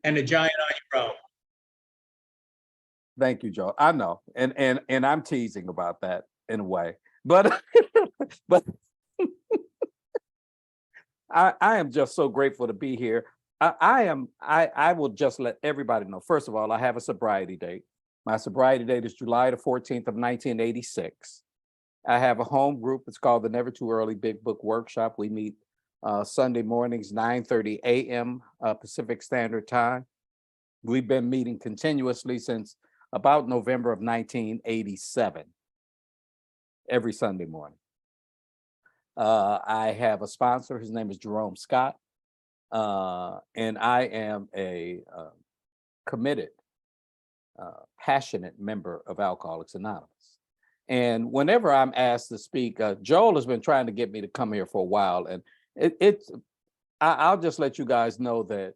and a giant on your own. Thank you, Joe. I know, and I'm teasing about that in a way, but but I am just so grateful to be here. I will just let everybody know. First of all, I have a sobriety date. My sobriety date is July the 14th of 1986. I have a home group. It's called the Never Too Early Big Book Workshop. We meet Sunday mornings, 9:30 a.m. Pacific Standard Time. We've been meeting continuously since about November of 1987, every Sunday morning. I have a sponsor. His name is Jerome Scott. And I am a committed, passionate member of Alcoholics Anonymous. And whenever I'm asked to speak, Joel has been trying to get me to come here for a while. And I'll just let you guys know that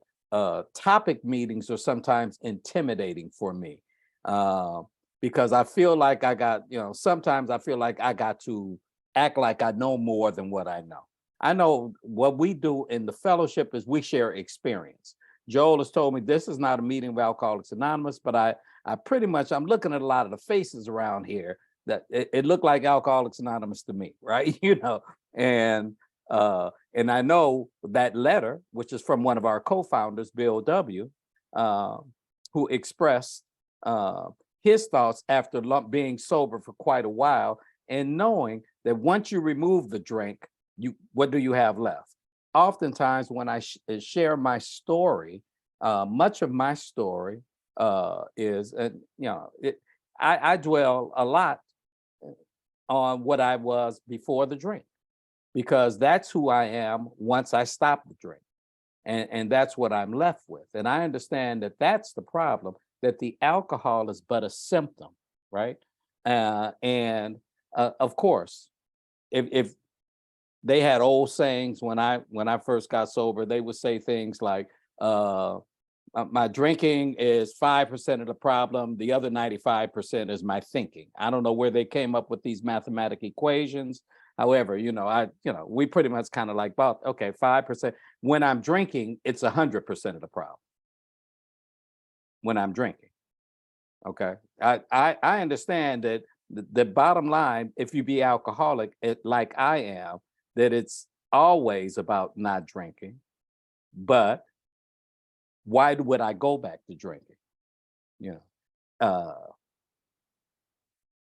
topic meetings are sometimes intimidating for me, because I feel like sometimes I feel like I got to act like I know more than what I know. I know what we do in the fellowship is we share experience. Joel has told me this is not a meeting of Alcoholics Anonymous, but I pretty much, I'm looking at a lot of the faces around here that it looked like Alcoholics Anonymous to me, right? And I know that letter, which is from one of our co-founders, Bill W., who expressed his thoughts after being sober for quite a while and knowing that once you remove the drink, what do you have left? Oftentimes when I share my story, much of my story is, I dwell a lot on what I was before the drink, because that's who I am once I stop the drink. And that's what I'm left with. And I understand that that's the problem, that the alcohol is but a symptom, right? Of course, if they had old sayings when I first got sober, they would say things like, my drinking is 5% of the problem, the other 95% is my thinking. I don't know where they came up with these mathematical equations. However, we pretty much kind of like, well, okay, 5%. When I'm drinking, it's 100% of the problem. When I'm drinking, okay, I understand that the bottom line, if you be alcoholic, like I am, that it's always about not drinking. But why would I go back to drinking?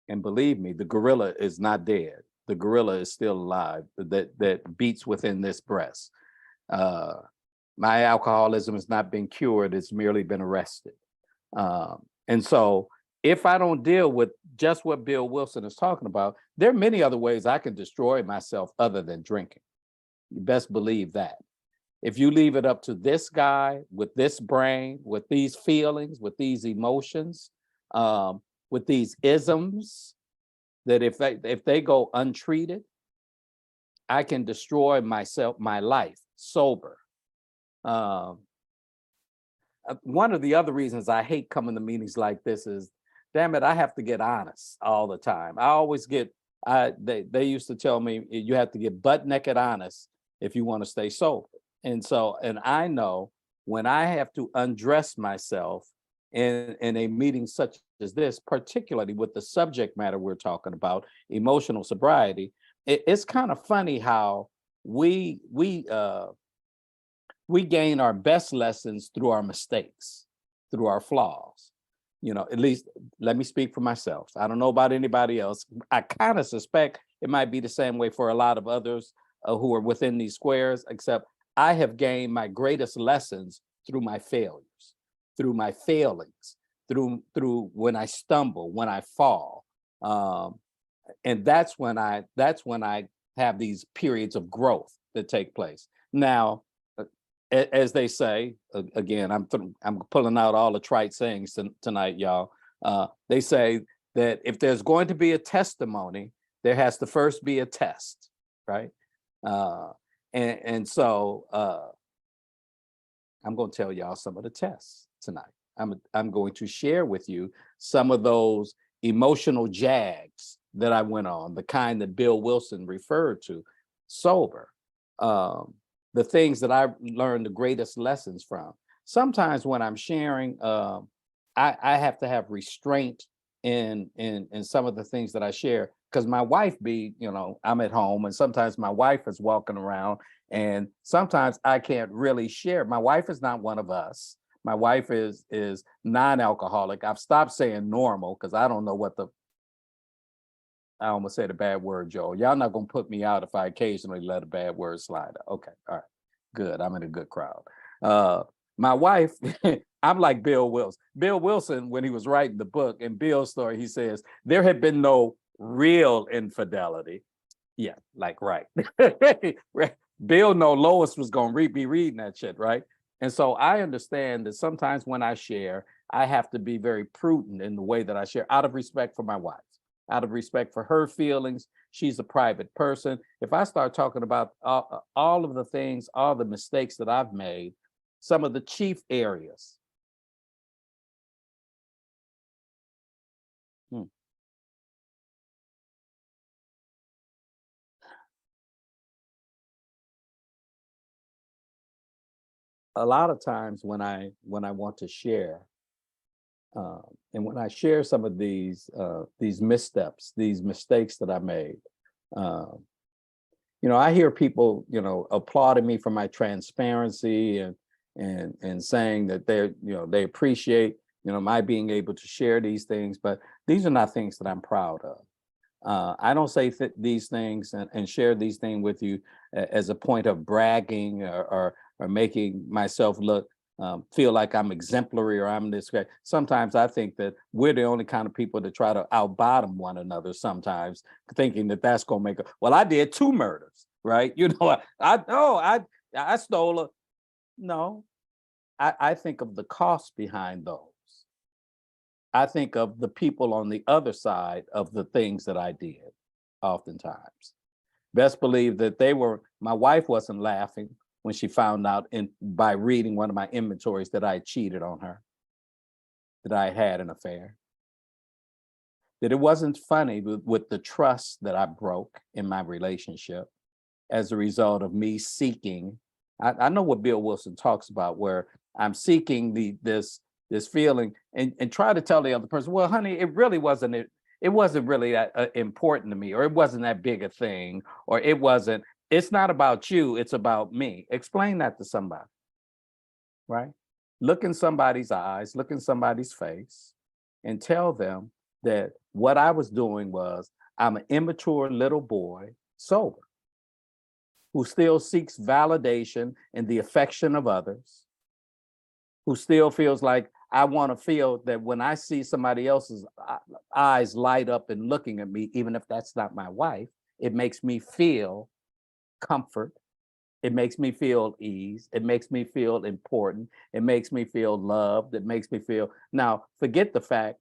And believe me, the gorilla is not dead. The gorilla is still alive, that beats within this breast. My alcoholism has not been cured, it's merely been arrested. And so if I don't deal with just what Bill Wilson is talking about, there are many other ways I can destroy myself other than drinking. You best believe that. If you leave it up to this guy with this brain, with these feelings, with these emotions, with these isms, that if they go untreated, I can destroy myself, my life, sober. One of the other reasons I hate coming to meetings like this is, damn it, I have to get honest all the time. I always get, they used to tell me you have to get butt naked honest if you want to stay sober. And I know when I have to undress myself in a meeting such as this, particularly with the subject matter we're talking about, emotional sobriety, it's kind of funny how we gain our best lessons through our mistakes, through our flaws. At least let me speak for myself. I don't know about anybody else. I kind of suspect it might be the same way for a lot of others who are within these squares, except I have gained my greatest lessons through my failures, through my failings, through when I stumble, when I fall. And that's when I have these periods of growth that take place. Now, as they say, again, I'm pulling out all the trite sayings tonight, y'all. They say that if there's going to be a testimony, there has to first be a test, right? So I'm going to tell y'all some of the tests tonight. I'm going to share with you some of those emotional jags that I went on, the kind that Bill Wilson referred to, sober. The things that I learned the greatest lessons from. sometimes when I'm sharing, I have to have restraint in some of the things that I share, because my wife I'm at home and sometimes my wife is walking around, and sometimes I can't really share. My wife is not one of us. My wife is non-alcoholic. I've stopped saying normal because I don't know what I almost said a bad word, Joel. Y'all not gonna put me out if I occasionally let a bad word slide. Okay, all right, good. I'm in a good crowd. My wife, I'm like Bill Wilson. Bill Wilson, when he was writing the book, in Bill's story, he says there had been no real infidelity. Yeah, like right. Bill know Lois was gonna be reading that shit, right? And so I understand that sometimes when I share, I have to be very prudent in the way that I share, out of respect for my wife, out of respect for her feelings. She's a private person. If I start talking about all of the things, all the mistakes that I've made, some of the chief areas. Hmm. A lot of times when I want to share, uh, and when I share some of these missteps, these mistakes that I made, uh, I hear people, applauding me for my transparency and saying that they appreciate, my being able to share these things, but these are not things that I'm proud of. I don't say these things and share these things with you as a point of bragging or making myself look feel like I'm exemplary or I'm this guy. Sometimes I think that we're the only kind of people that try to outbottom one another. Sometimes thinking that that's gonna make well, I did 2 murders, right? I know I stole a no. I think of the cost behind those. I think of the people on the other side of the things that I did, oftentimes. Best believe that my wife wasn't laughing when she found out by reading one of my inventories that I cheated on her, that I had an affair, that it wasn't funny with the trust that I broke in my relationship as a result of me seeking. I know what Bill Wilson talks about, where I'm seeking this feeling and try to tell the other person, well, honey, it wasn't really that important to me, or it wasn't that big a thing, or it's not about you, it's about me. Explain that to somebody, right? Look in somebody's eyes, look in somebody's face, and tell them that what I was doing was, I'm an immature little boy, sober, who still seeks validation and the affection of others, who still feels like I want to feel that when I see somebody else's eyes light up and looking at me, even if that's not my wife, it makes me feel comfort. It makes me feel ease. It makes me feel important. It makes me feel loved. It makes me feel, now forget the fact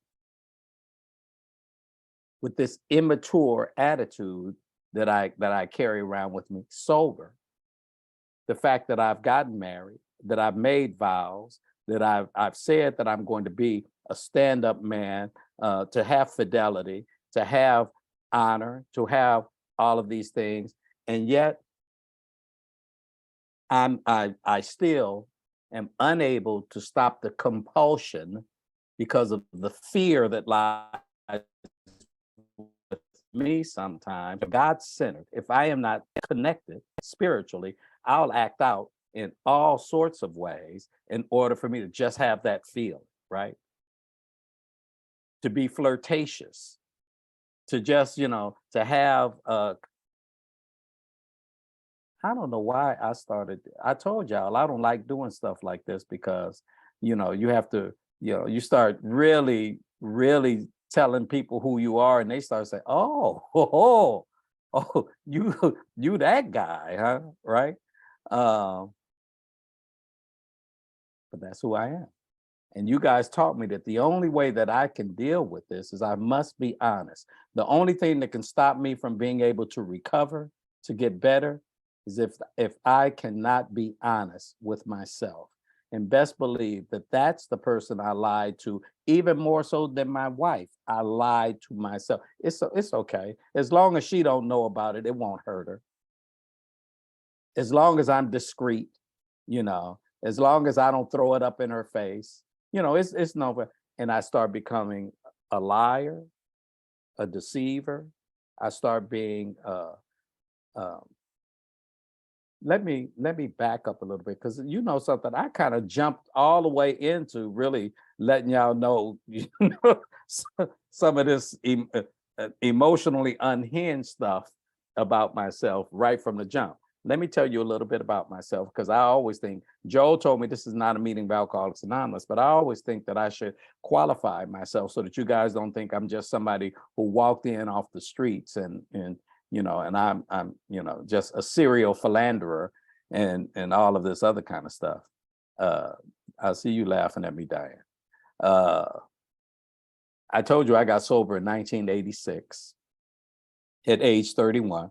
with this immature attitude that I carry around with me sober, the fact that I've gotten married, that I've made vows, that I've said that I'm going to be a stand-up man, to have fidelity, to have honor, to have all of these things, and yet I still am unable to stop the compulsion because of the fear that lies with me sometimes. God-centered. If I am not connected spiritually, I'll act out in all sorts of ways in order for me to just have that feeling, right? To be flirtatious, to just, to have I don't know why I told y'all I don't like doing stuff like this because, you have to, you start really, really telling people who you are and they start saying, oh, you that guy, huh? Right? Um, but that's who I am. And you guys taught me that the only way that I can deal with this is I must be honest. The only thing that can stop me from being able to recover, to get better, is if I cannot be honest with myself. And best believe that that's the person I lied to, even more so than my wife. I lied to myself. It's okay. As long as she don't know about it, it won't hurt her. As long as I'm discreet, you know, as long as I don't throw it up in her face, it's no. And I start becoming a liar, a deceiver. I start being. Um, let me back up a little bit, because something. I kind of jumped all the way into really letting y'all know, some of this emotionally unhinged stuff about myself right from the jump. Let me tell you a little bit about myself, because I always think, Joel told me this is not a meeting of Alcoholics Anonymous, but I always think that I should qualify myself so that you guys don't think I'm just somebody who walked in off the streets and and I'm just a serial philanderer and all of this other kind of stuff. I see you laughing at me, Diane. I told you I got sober in 1986 at age 31.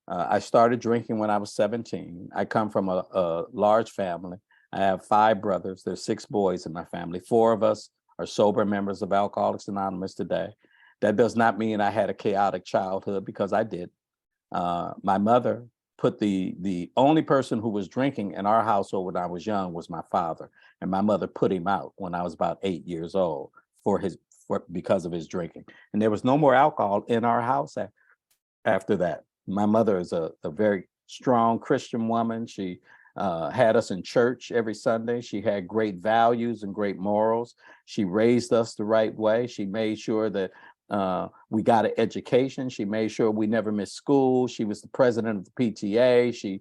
I started drinking when I was 17. I come from a large family. I have 5 brothers. There's 6 boys in my family. 4 of us are sober members of Alcoholics Anonymous today. That does not mean I had a chaotic childhood, because I did. My mother put the only person who was drinking in our household when I was young was my father, and my mother put him out when I was about 8 years old because of his drinking. And there was no more alcohol in our house after that. My mother is a very strong Christian woman. She had us in church every Sunday. She had great values and great morals. She raised us the right way. She made sure that we got an education. She made sure we never missed school. She was the president of the PTA. She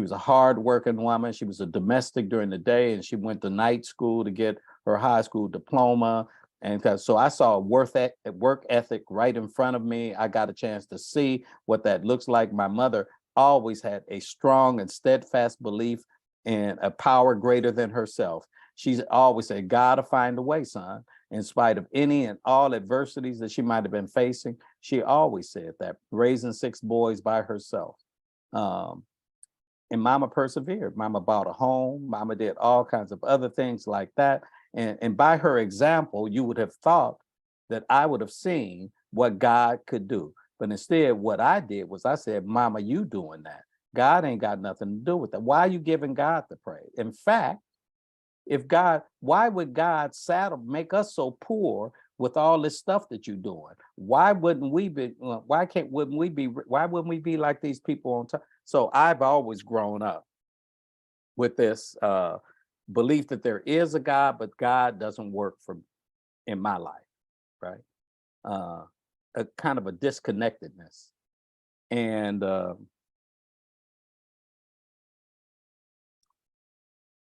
was a hard-working woman. She was a domestic during the day, and she went to night school to get her high school diploma. And so I saw a work ethic right in front of me. I got a chance to see what that looks like. My mother always had a strong and steadfast belief in a power greater than herself. She's always said, God will find a way, son. In spite of any and all adversities that she might have been facing, she always said that, raising 6 boys by herself. And Mama persevered. Mama bought a home. Mama did all kinds of other things like that. And by her example, you would have thought that I would have seen what God could do. But instead, what I did was I said, Mama, you doing that. God ain't got nothing to do with that. Why are you giving God the praise? In fact, why would God make us so poor with all this stuff that you're doing? Why wouldn't we be like these people on top? So I've always grown up with this belief that there is a God, but God doesn't work in my life, right? A kind of a disconnectedness. And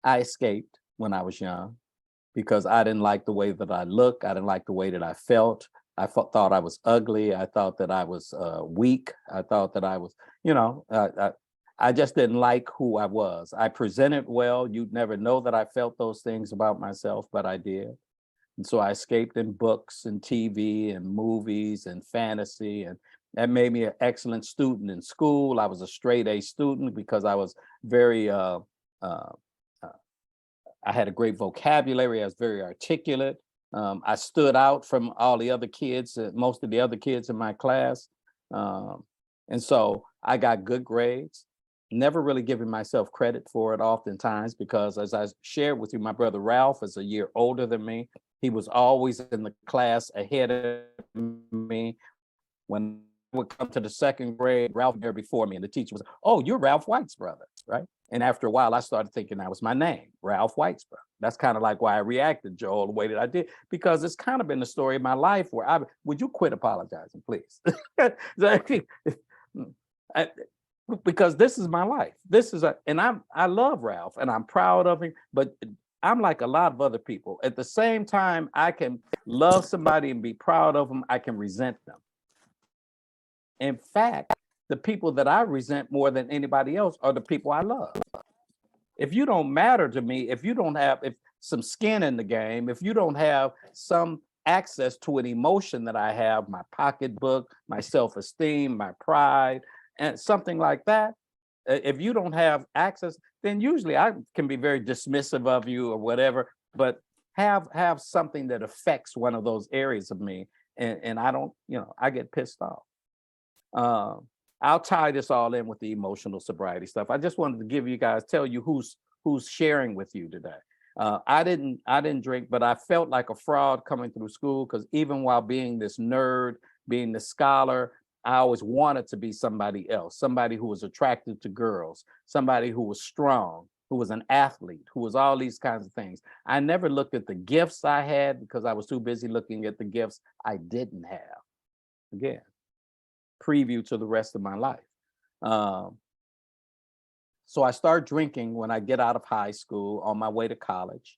I escaped when I was young because I didn't like the way that I looked. I didn't like the way that I felt. I thought I was ugly. I thought that I was weak. I thought that I was, I just didn't like who I was. I presented well. You'd never know that I felt those things about myself, but I did. And so I escaped in books and TV and movies and fantasy. And that made me an excellent student in school. I was a straight A student because I was very, I had a great vocabulary. I was very articulate. I stood out from all the other kids, most of the other kids in my class. And so I got good grades, never really giving myself credit for it oftentimes, because as I shared with you, my brother Ralph is a year older than me. He was always in the class ahead of me. When I would come to the 2nd grade, Ralph there before me, and the teacher was, "Oh, you're Ralph White's brother," right? And after a while, I started thinking that was my name, Ralph White's brother. That's kind of like why I reacted, Joel, the way that I did, because it's kind of been the story of my life where would you quit apologizing, please? Because this is my life. I love Ralph and I'm proud of him, but I'm like a lot of other people. At the same time, I can love somebody and be proud of them. I can resent them. In fact, the people that I resent more than anybody else are the people I love. If you don't matter to me, if you don't have some skin in the game, if you don't have some access to an emotion that I have, my pocketbook, my self-esteem, my pride, and something like that, if you don't have access, then usually I can be very dismissive of you or whatever, but have something that affects one of those areas of me. And I don't, I get pissed off. I'll tie this all in with the emotional sobriety stuff. I just wanted to tell you who who's sharing with you today. I didn't drink, but I felt like a fraud coming through school, because even while being this nerd, being the scholar, I always wanted to be somebody else, somebody who was attracted to girls, somebody who was strong, who was an athlete, who was all these kinds of things. I never looked at the gifts I had because I was too busy looking at the gifts I didn't have. Again, preview to the rest of my life. So I start drinking when I get out of high school on my way to college.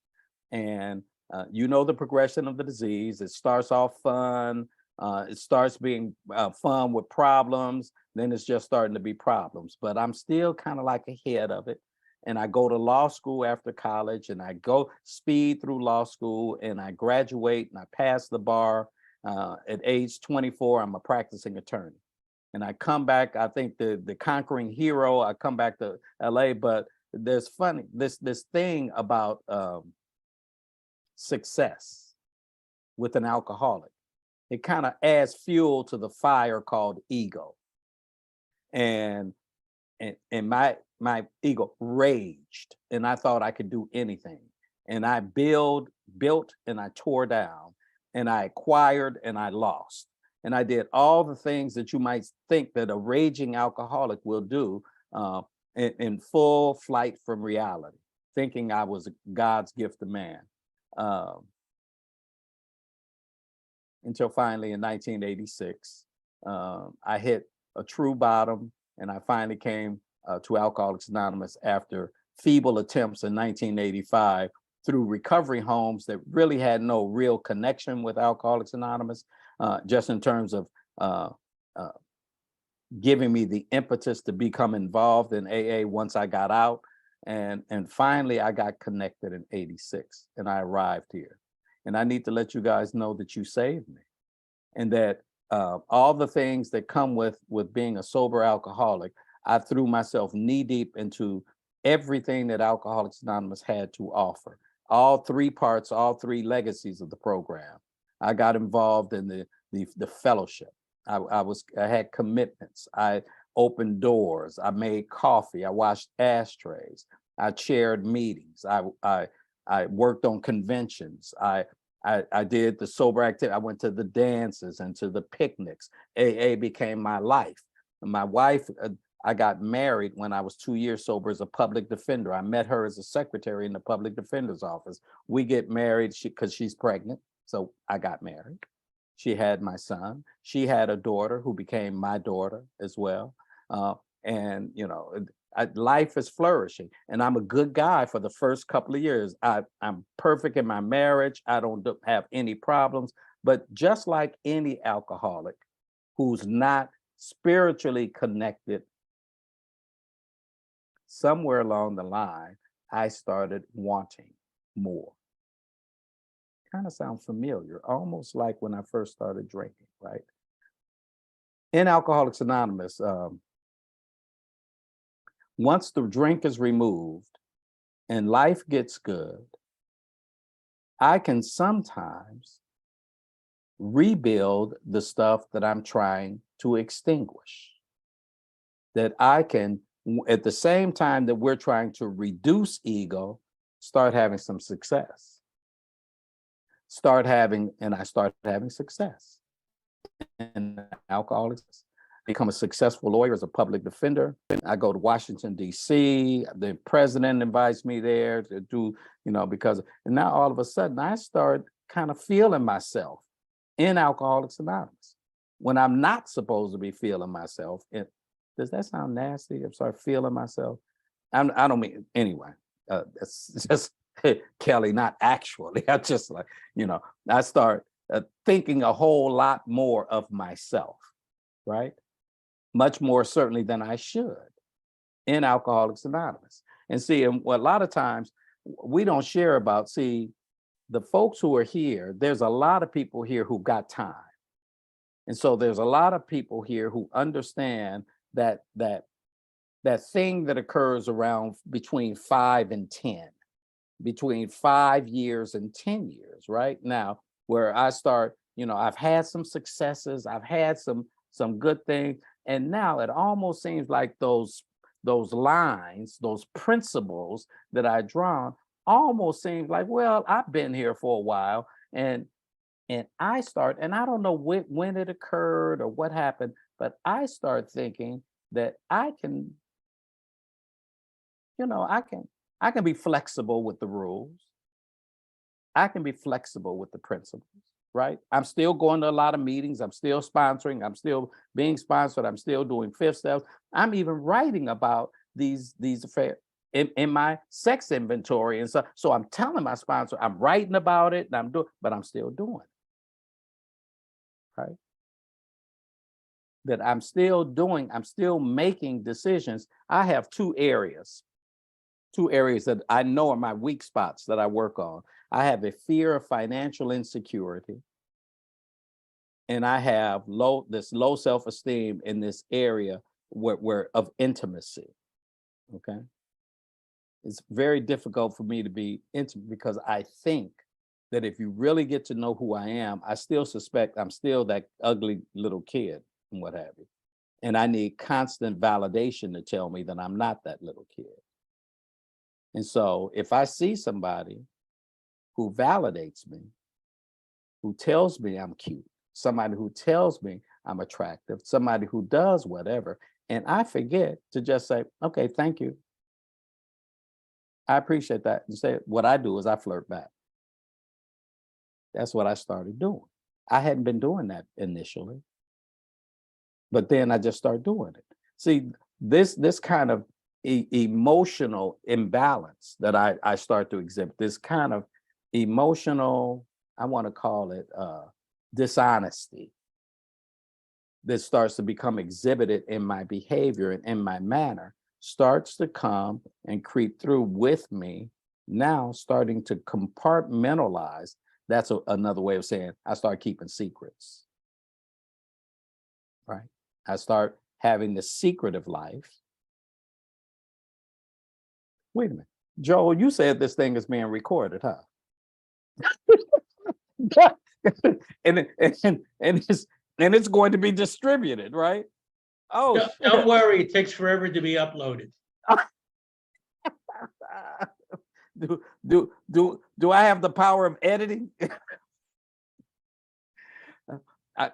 And you know the progression of the disease. It starts off fun. It starts being fun with problems. Then it's just starting to be problems. But I'm still kind of like ahead of it. And I go to law school after college, and I go speed through law school, and I graduate and I pass the bar. At age 24, I'm a practicing attorney. And I come back, I think the conquering hero, I come back to LA, but there's this thing about success with an alcoholic. It kind of adds fuel to the fire called ego. And my ego raged, and I thought I could do anything. And I built and I tore down, and I acquired and I lost. And I did all the things that you might think that a raging alcoholic will do, in full flight from reality, thinking I was God's gift to man. Until finally in 1986, I hit a true bottom, and I finally came to Alcoholics Anonymous after feeble attempts in 1985 through recovery homes that really had no real connection with Alcoholics Anonymous, just in terms of giving me the impetus to become involved in AA once I got out. And finally, I got connected in 86, and I arrived here. And I need to let you guys know that you saved me, and that all the things that come with being a sober alcoholic, I threw myself knee deep into everything that Alcoholics Anonymous had to offer. All three parts, all three legacies of the program. I got involved in the fellowship. I had commitments. I opened doors. I made coffee. I washed ashtrays. I chaired meetings. I worked on conventions. I did the sober activity. I went to the dances and to the picnics. AA became my life. My wife, I got married when I was 2 years sober as a public defender. I met her as a secretary in the public defender's office. We get married because she's pregnant. So I got married. She had my son. She had a daughter who became my daughter as well. And, you know, life is flourishing, and I'm a good guy for the first couple of years. I'm perfect in my marriage. I don't have any problems. But just like any alcoholic who's not spiritually connected, somewhere along the line, I started wanting more. Kind of sound familiar, almost like when I first started drinking, right? In Alcoholics Anonymous, once the drink is removed and life gets good, I can sometimes rebuild the stuff that I'm trying to extinguish. That I can, at the same time that we're trying to reduce ego, start having some success. I started having success in alcoholics. Become a successful lawyer as a public defender. I go to Washington, D.C. The president invites me there to do, you know, and now all of a sudden I start kind of feeling myself in Alcoholics Anonymous when I'm not supposed to be feeling myself. Does that sound nasty? I start feeling myself. I don't mean, anyway, it's just Kelly, not actually. I just like, you know, I start thinking a whole lot more of myself, right? Much more certainly than I should in Alcoholics Anonymous. And see, and a lot of times we don't share about, see, the folks who are here, there's a lot of people here who got time. And so there's a lot of people here who understand that thing that occurs around between 5 and 10, between 5 years and 10 years, right? Now, where I start, you know, I've had some successes, I've had some good things. And now it almost seems like those those lines, those principles that I drawn almost seems like, well, I've been here for a while, and I start, and I don't know when it occurred or what happened, but I start thinking that I can, I can be flexible with the rules. I can be flexible with the principles, right? I'm still going to a lot of meetings. I'm still sponsoring. I'm still being sponsored. I'm still doing fifth steps. I'm even writing about these affairs in my sex inventory. And so I'm telling my sponsor, I'm writing about it and I'm doing, but I'm still doing it, right? That I'm still doing, I'm still making decisions. I have two areas that I know are my weak spots that I work on. I have a fear of financial insecurity, and I have low self-esteem in this area where of intimacy. Okay. It's very difficult for me to be intimate because I think that if you really get to know who I am, I still suspect I'm still that ugly little kid and what have you. And I need constant validation to tell me that I'm not that little kid. And so if I see somebody who validates me, who tells me I'm cute, somebody who tells me I'm attractive, somebody who does whatever, and I forget to just say, okay, thank you. I appreciate that. And say, what I do is I flirt back. That's what I started doing. I hadn't been doing that initially, but then I just started doing it. See, this kind of emotional imbalance that I start to exhibit, this kind of emotional, I want to call it dishonesty, that starts to become exhibited in my behavior and in my manner, starts to come and creep through with me, now starting to compartmentalize. That's another way of saying I start keeping secrets, right? I start having the secretive life. Wait a minute. Joel, you said this thing is being recorded, huh? and it's going to be distributed, right? Oh, don't worry, it takes forever to be uploaded. Do I have the power of editing?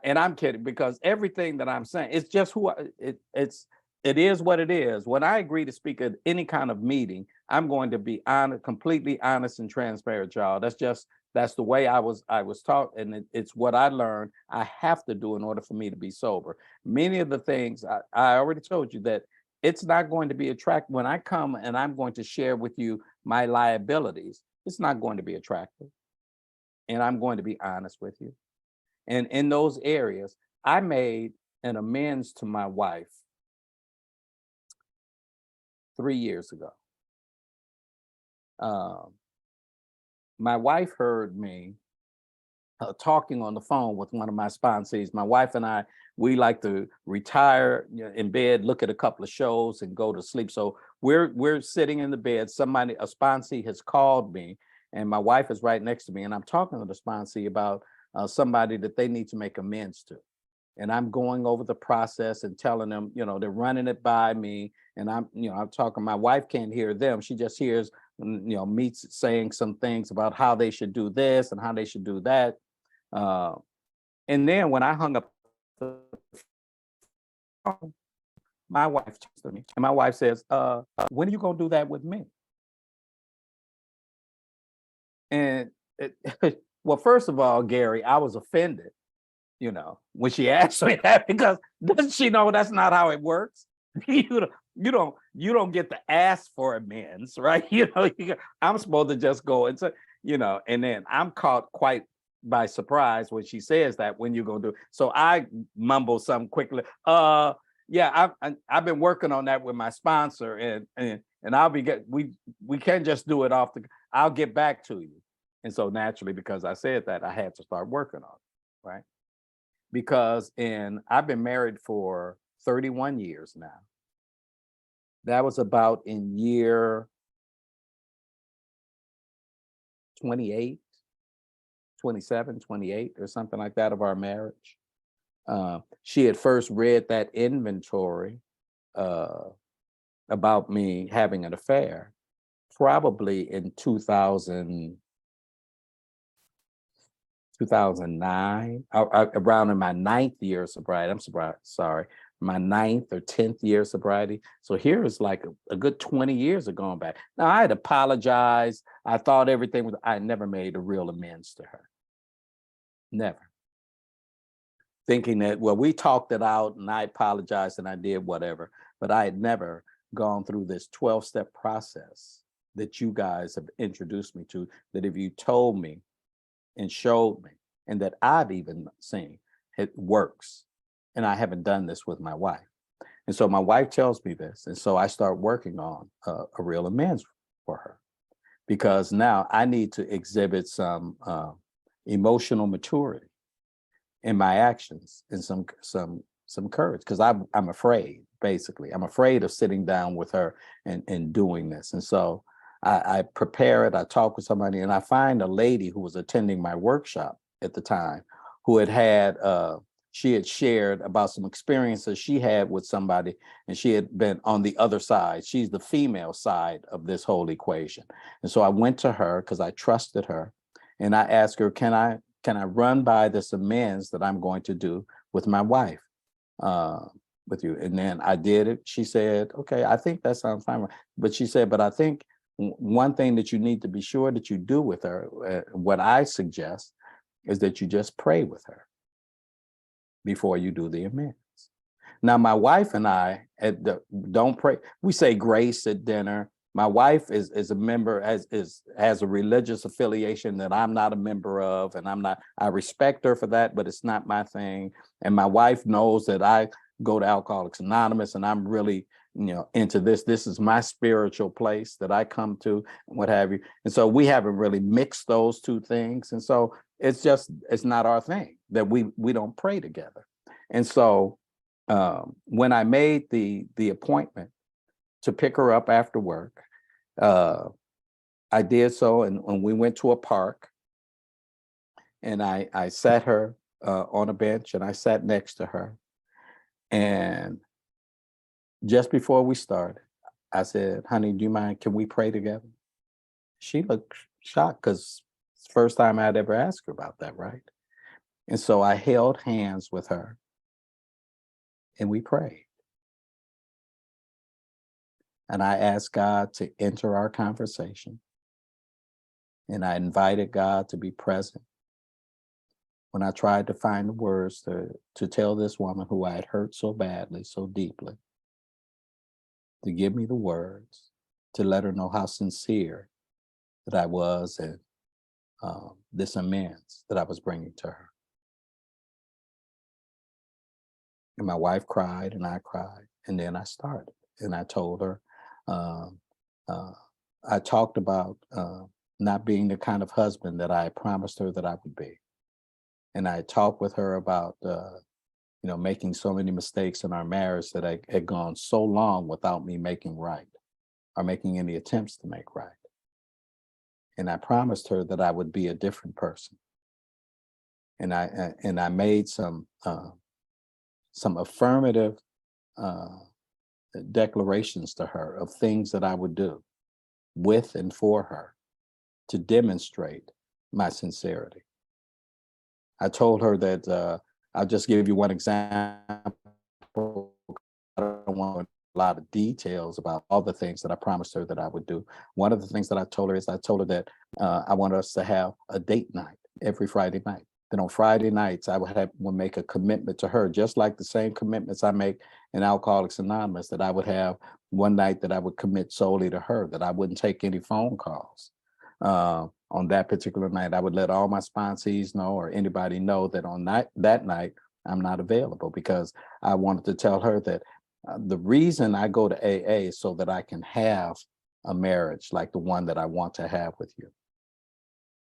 And I'm kidding, because everything that I'm saying, it's just it is what it is. When I agree to speak at any kind of meeting, I'm going to be honest, completely honest and transparent, y'all. That's the way I was taught, and it's what I learned I have to do in order for me to be sober. Many of the things I already told you that it's not going to be attractive when I come and I'm going to share with you my liabilities. It's not going to be attractive, and I'm going to be honest with you. And in those areas, I made an amends to my wife 3 years ago. My wife heard me talking on the phone with one of my sponsees. My wife and I, we like to retire in bed, look at a couple of shows, and go to sleep. So we're sitting in the bed. A sponsee has called me, and my wife is right next to me, and I'm talking to the sponsee about somebody that they need to make amends to. And I'm going over the process and telling them, they're running it by me. And I'm talking, my wife can't hear them. She just hears, me saying some things about how they should do this and how they should do that. And then when I hung up the phone, my wife turns to me and my wife says, when are you going to do that with me? And well, first of all, Gary, I was offended, when she asked me that, because doesn't she know that's not how it works? you don't get to ask for amends, right? I'm supposed to just go and say, and then I'm caught quite by surprise when she says that, when you gonna do it. So I mumble something quickly. Yeah, I've been working on that with my sponsor, and I'll be we can't just do it I'll get back to you. And so naturally, because I said that, I had to start working on it, right? Because I've been married for 31 years now. That was about in year 28, 27, 28, or something like that of our marriage. She had first read that inventory about me having an affair probably in 2009, around in my ninth year of sobriety. Sorry, my ninth or 10th year of sobriety. So here is like a good 20 years of going back. Now I had apologized. I thought everything was, I never made a real amends to her. Never. Thinking that, well, we talked it out and I apologized and I did whatever, but I had never gone through this 12-step process that you guys have introduced me to, that if you told me and showed me, and that I've even seen, it works. And I haven't done this with my wife. And so my wife tells me this. And so I start working on a real amends for her, because now I need to exhibit some emotional maturity in my actions and some courage, because I'm afraid, basically. I'm afraid of sitting down with her and doing this. And so I prepare it, I talk with somebody, and I find a lady who was attending my workshop at the time, who she had shared about some experiences she had with somebody, and she had been on the other side. She's the female side of this whole equation. And so I went to her because I trusted her, and I asked her, can I run by this amends that I'm going to do with my wife, with you? And then I did it. She said, okay, I think that sounds fine. But she said, but I think one thing that you need to be sure that you do with her, what I suggest is that you just pray with her before you do the amends. Now, my wife and I don't pray. We say grace at dinner. My wife is a member, has a religious affiliation that I'm not a member of, and I respect her for that, but it's not my thing. And my wife knows that I go to Alcoholics Anonymous, and I'm really, into this. This is my spiritual place that I come to, and what have you. And so we haven't really mixed those two things. And so it's not our thing that we don't pray together. And so when I made the appointment to pick her up after work, I did so, and we went to a park, and I sat her on a bench, and I sat next to her. And just before we started, I said, honey, do you mind, can we pray together? She looked shocked, because it's the first time I'd ever asked her about that, right? And so I held hands with her, and we prayed. And I asked God to enter our conversation. And I invited God to be present when I tried to find the words to tell this woman who I had hurt so badly, so deeply, to give me the words, to let her know how sincere that I was, and this amends that I was bringing to her. And my wife cried, and I cried, and then I started, and I told her, I talked about not being the kind of husband that I promised her that I would be. And I talked with her about, making so many mistakes in our marriage that I had gone so long without me making right, or making any attempts to make right. And I promised her that I would be a different person. And I made some affirmative declarations to her of things that I would do with and for her to demonstrate my sincerity. I told her that I'll just give you one example. I don't want a lot of details about all the things that I promised her that I would do. One of the things that I told her that I want us to have a date night every Friday night. Then on Friday nights, I would make a commitment to her, just like the same commitments I make in Alcoholics Anonymous, that I would have one night that I would commit solely to her, that I wouldn't take any phone calls. On that particular night, I would let all my sponsees know, or anybody know, that on that night, I'm not available, because I wanted to tell her that the reason I go to AA is so that I can have a marriage like the one that I want to have with you.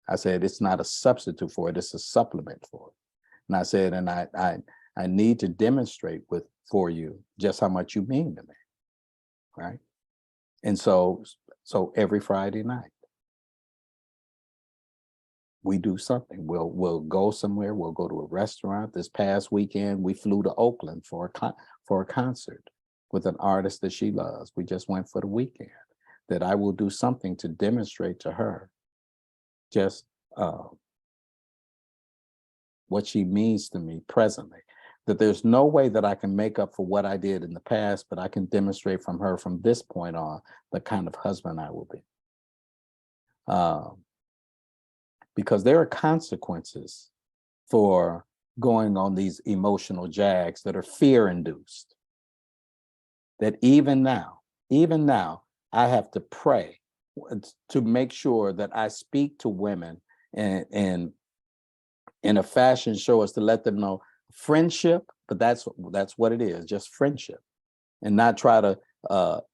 I said, it's not a substitute for it, it's a supplement for it. And I said, and I need to demonstrate for you just how much you mean to me, right? And so every Friday night, we do something. We'll go somewhere. We'll go to a restaurant. This past weekend, we flew to Oakland for a concert with an artist that she loves. We just went for the weekend. That I will do something to demonstrate to her just what she means to me presently. That there's no way that I can make up for what I did in the past, but I can demonstrate from her from this point on the kind of husband I will be. Because there are consequences for going on these emotional jags that are fear-induced. That even now, I have to pray to make sure that I speak to women and in a fashion show as to let them know friendship, but that's what it is, just friendship, and not try to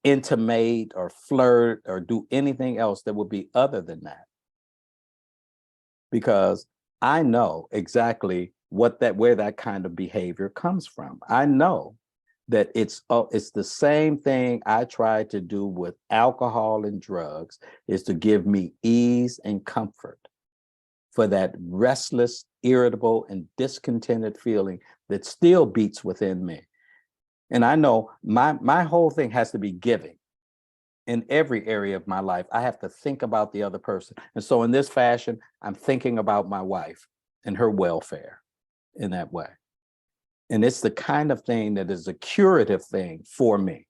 intimate or flirt or do anything else that would be other than that. Because I know exactly where that kind of behavior comes from. I know that it's the same thing I try to do with alcohol and drugs, is to give me ease and comfort for that restless, irritable, and discontented feeling that still beats within me. And I know my whole thing has to be giving. In every area of my life, I have to think about the other person. And so in this fashion, I'm thinking about my wife and her welfare in that way. And it's the kind of thing that is a curative thing for me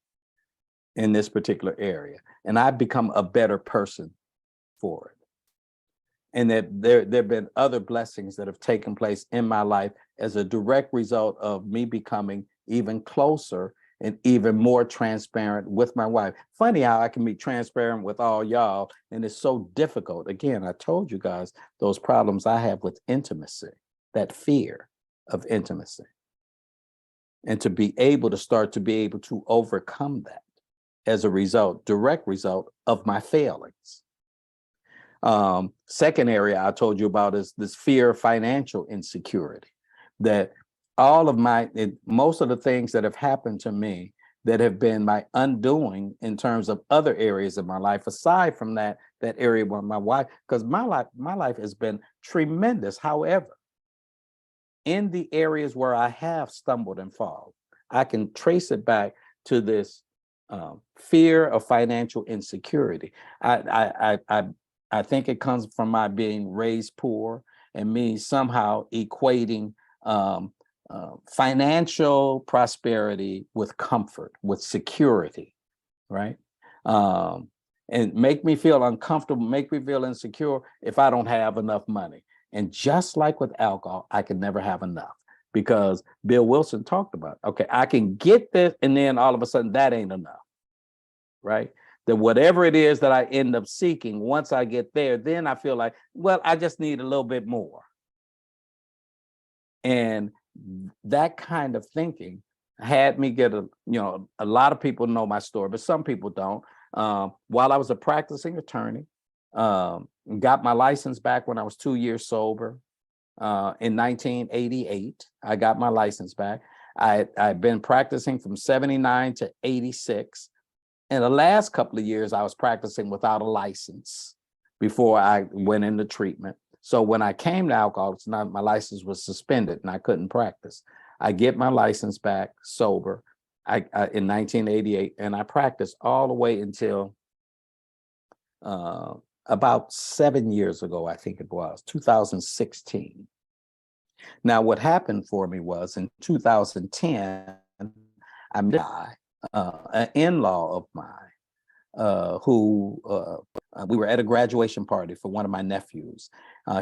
in this particular area. And I've become a better person for it. And that there have been other blessings that have taken place in my life as a direct result of me becoming even closer and even more transparent with my wife. Funny how I can be transparent with all y'all, and it's so difficult. Again, I told you guys those problems I have with intimacy, that fear of intimacy. And to be able to overcome that as a result, direct result of my failings. Second area I told you about is this fear of financial insecurity, that most of the things that have happened to me that have been my undoing in terms of other areas of my life, aside from that area with my wife, because my life has been tremendous. However, in the areas where I have stumbled and fallen, I can trace it back to this fear of financial insecurity. I think it comes from my being raised poor and me somehow equating financial prosperity with comfort, with security, right? And make me feel uncomfortable, make me feel insecure if I don't have enough money. And just like with alcohol, I can never have enough, because Bill Wilson talked about, okay, I can get this, and then all of a sudden that ain't enough, right? That whatever it is that I end up seeking, once I get there, then I feel like, well, I just need a little bit more. And that kind of thinking had me get a lot of people know my story, but some people don't. While I was a practicing attorney, got my license back when I was 2 years sober. In 1988, I got my license back. I'd been practicing from 79 to 86. In the last couple of years, I was practicing without a license before I went into treatment. So when I came to Alcoholics Anonymous, my license was suspended and I couldn't practice. I get my license back sober in 1988, and I practiced all the way until about 7 years ago, I think it was, 2016. Now, what happened for me was in 2010, I met an in-law of mine who we were at a graduation party for one of my nephews.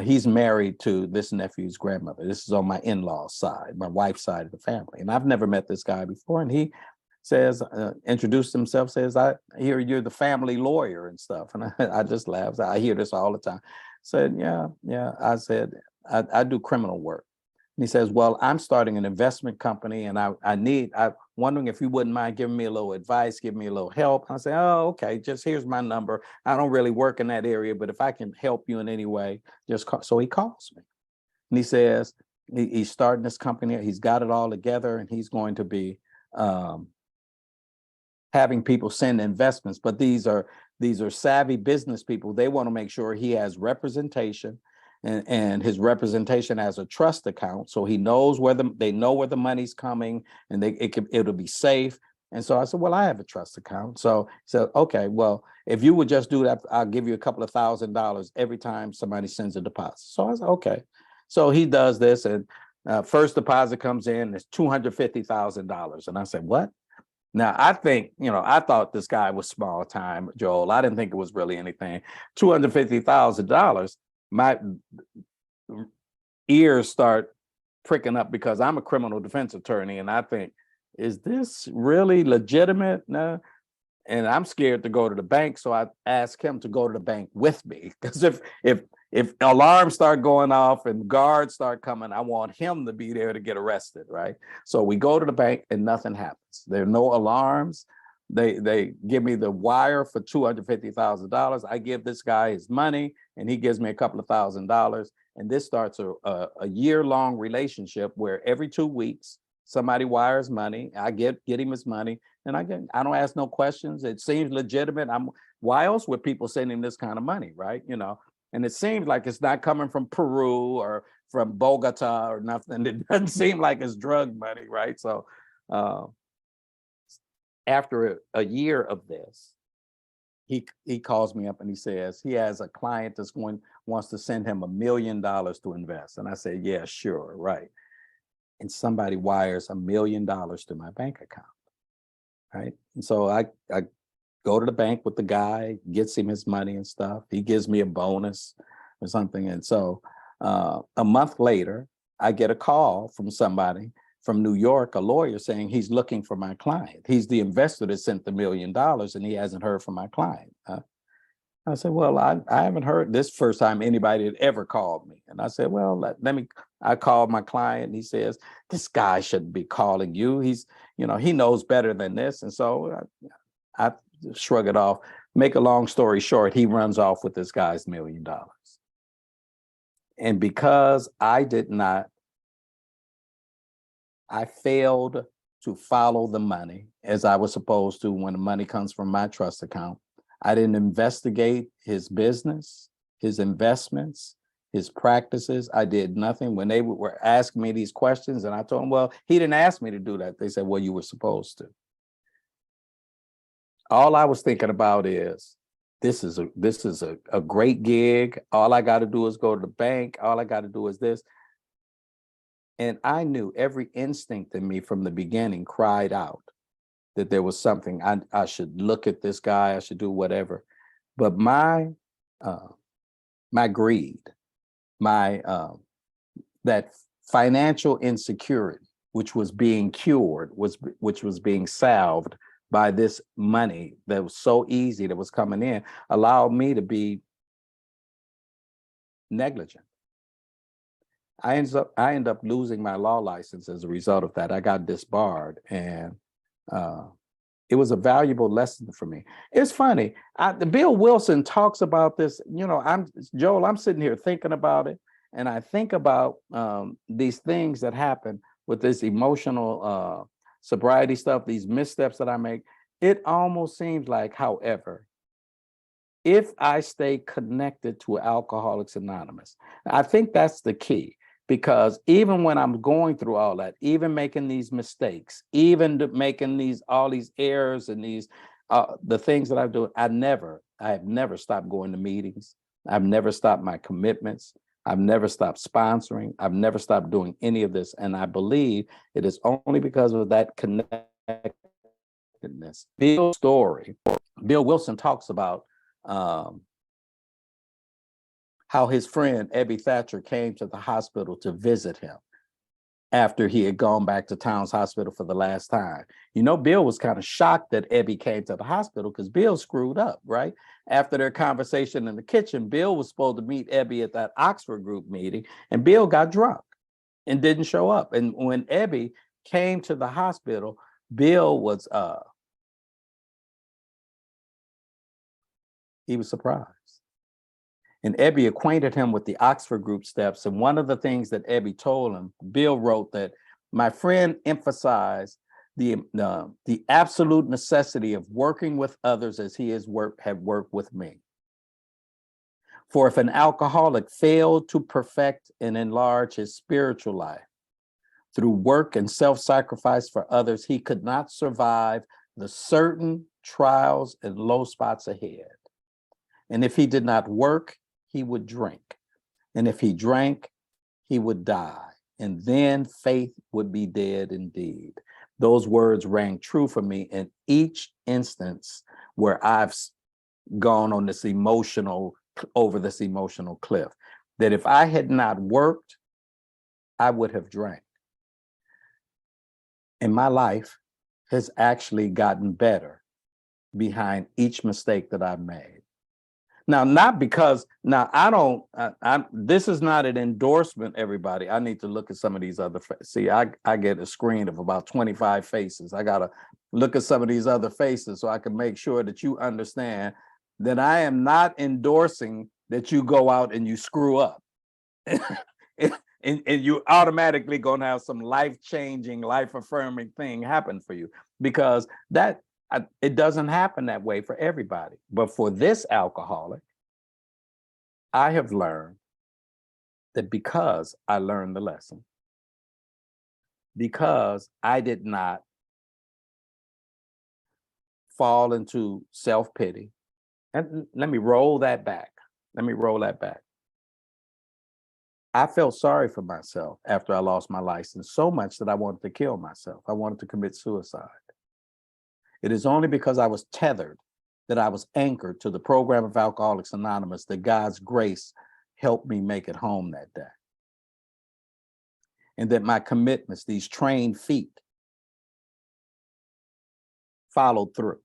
He's married to this nephew's grandmother. This is on my in-law side, my wife's side of the family. And I've never met this guy before. And he says, introduced himself, says, I hear you're the family lawyer and stuff. And I just laughed. I hear this all the time. Said, yeah. I said, I do criminal work. And he says, well, I'm starting an investment company and I'm wondering if you wouldn't mind giving me a little advice, give me a little help. I say, oh, okay, just here's my number. I don't really work in that area, but if I can help you in any way, just call. So he calls me and he says, he's starting this company. He's got it all together and he's going to be having people send investments, but these are savvy business people. They want to make sure he has representation. And his representation has a trust account, so he knows they know where the money's coming, and it'll be safe. And so I said, well, I have a trust account. So he said, okay, well, if you would just do that, I'll give you a couple of $1,000 every time somebody sends a deposit. So I said, okay. So he does this, and first deposit comes in, it's $250,000. And I said, what? Now, I think, I thought this guy was small time, Joel. I didn't think it was really anything. $250,000, my ears start pricking up because I'm a criminal defense attorney, and I think, is this really legitimate? No. And I'm scared to go to the bank, so I asked him to go to the bank with me, because if alarms start going off and guards start coming, I want him to be there to get arrested, right? So we go to the bank and nothing happens. There are no alarms. They give me the wire for $250,000. I give this guy his money, and he gives me a couple of $1,000. And this starts a year-long relationship where every 2 weeks somebody wires money. I get him his money, and I don't ask no questions. It seems legitimate. Why else would people send him this kind of money, right? And it seems like it's not coming from Peru or from Bogota or nothing. It doesn't seem like it's drug money, right? So after a year of this, he calls me up and he says he has a client wants to send him $1 million to invest. And I said, yeah, sure, right. And somebody wires $1 million to my bank account, right? And so I go to the bank with the guy, gets him his money and stuff. He gives me a bonus or something. And so a month later, I get a call from somebody from New York, a lawyer, saying he's looking for my client. He's the investor that sent the $1 million, and he hasn't heard from my client. I said, well, I haven't heard this first time anybody had ever called me. And I said, well, I called my client, and he says, this guy shouldn't be calling you. He's, he knows better than this. And so I shrug it off. Make a long story short, he runs off with this guy's $1 million. And because I failed to follow the money as I was supposed to when the money comes from my trust account. I didn't investigate his business, his investments, his practices. I did nothing. When they were asking me these questions, and I told them, well, he didn't ask me to do that. They said, well, you were supposed to. All I was thinking about is, this is a great gig. All I got to do is go to the bank. All I got to do is this. And I knew every instinct in me from the beginning cried out that there was something. I should look at this guy. I should do whatever. But my greed, that financial insecurity, which was being cured, which was being salved by this money that was so easy that was coming in, allowed me to be negligent. I end up losing my law license as a result of that. I got disbarred, and it was a valuable lesson for me. It's funny. Bill Wilson talks about this. I'm sitting here thinking about it, and I think about these things that happen with this emotional sobriety stuff, these missteps that I make. It almost seems like, however, if I stay connected to Alcoholics Anonymous, I think that's the key. Because even when I'm going through all that, even making these mistakes, even making all these errors and the things that I do, I have never stopped going to meetings. I've never stopped my commitments. I've never stopped sponsoring. I've never stopped doing any of this. And I believe it is only because of that connectedness. Bill's story, Bill Wilson talks about how his friend Ebby Thatcher came to the hospital to visit him after he had gone back to Towns Hospital for the last time. Bill was kind of shocked that Ebby came to the hospital because Bill screwed up, right? After their conversation in the kitchen, Bill was supposed to meet Ebby at that Oxford group meeting, and Bill got drunk and didn't show up. And when Ebby came to the hospital, Bill was he was surprised. And Ebby acquainted him with the Oxford group steps. And one of the things that Ebby told him, Bill wrote that my friend emphasized the absolute necessity of working with others as he had worked with me. For if an alcoholic failed to perfect and enlarge his spiritual life through work and self-sacrifice for others, he could not survive the certain trials and low spots ahead. And if he did not work, he would drink. And if he drank, he would die. And then faith would be dead indeed. Those words rang true for me in each instance where I've gone on this over this emotional cliff, that if I had not worked, I would have drank. And my life has actually gotten better behind each mistake that I've made. Now, not because, now I don't, this is not an endorsement, everybody. I need to look at some of these other, see, I get a screen of about 25 faces. I got to look at some of these other faces so I can make sure that you understand that I am not endorsing that you go out and you screw up. And you automatically going to have some life-changing, life-affirming thing happen for you, because it doesn't happen that way for everybody. But for this alcoholic, I have learned that because I learned the lesson, because I did not fall into self-pity, and let me roll that back. I felt sorry for myself after I lost my license so much that I wanted to kill myself. I wanted to commit suicide. It is only because I was tethered, that I was anchored to the program of Alcoholics Anonymous, that God's grace helped me make it home that day. And that my commitments, these trained feet, followed through.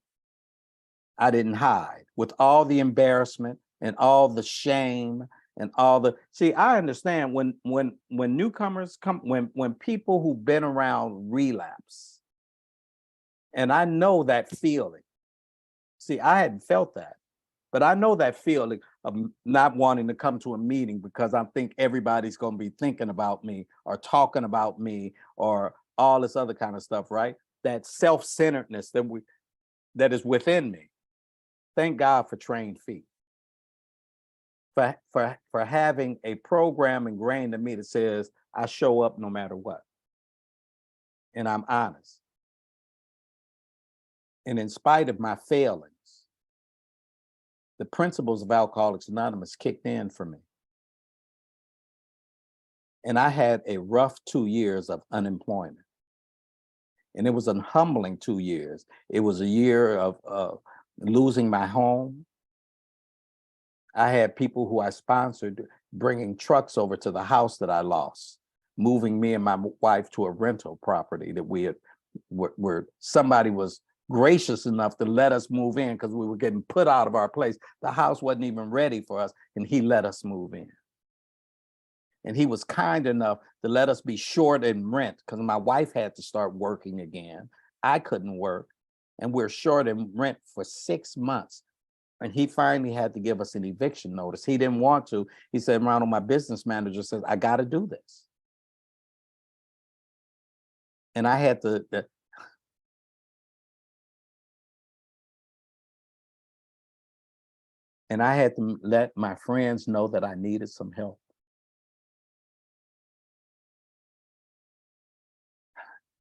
I didn't hide with all the embarrassment and all the shame and all the, see, I understand when newcomers come, when people who've been around relapse, and I know that feeling. See, I hadn't felt that, but I know that feeling of not wanting to come to a meeting because I think everybody's going to be thinking about me or talking about me or all this other kind of stuff, right? That self-centeredness that is within me. Thank God for trained feet. For having a program ingrained in me that says I show up no matter what. And I'm honest. And in spite of my failings, the principles of Alcoholics Anonymous kicked in for me. And I had a rough 2 years of unemployment. And it was a humbling 2 years. It was a year of losing my home. I had people who I sponsored bringing trucks over to the house that I lost, moving me and my wife to a rental property that we had, where somebody was gracious enough to let us move in because we were getting put out of our place. The house wasn't even ready for us, and he let us move in. And he was kind enough to let us be short in rent because my wife had to start working again. I couldn't work, and we're short in rent for 6 months. And he finally had to give us an eviction notice. He didn't want to. He said, Ronald, my business manager says, I got to do this. And I had to, let my friends know that I needed some help.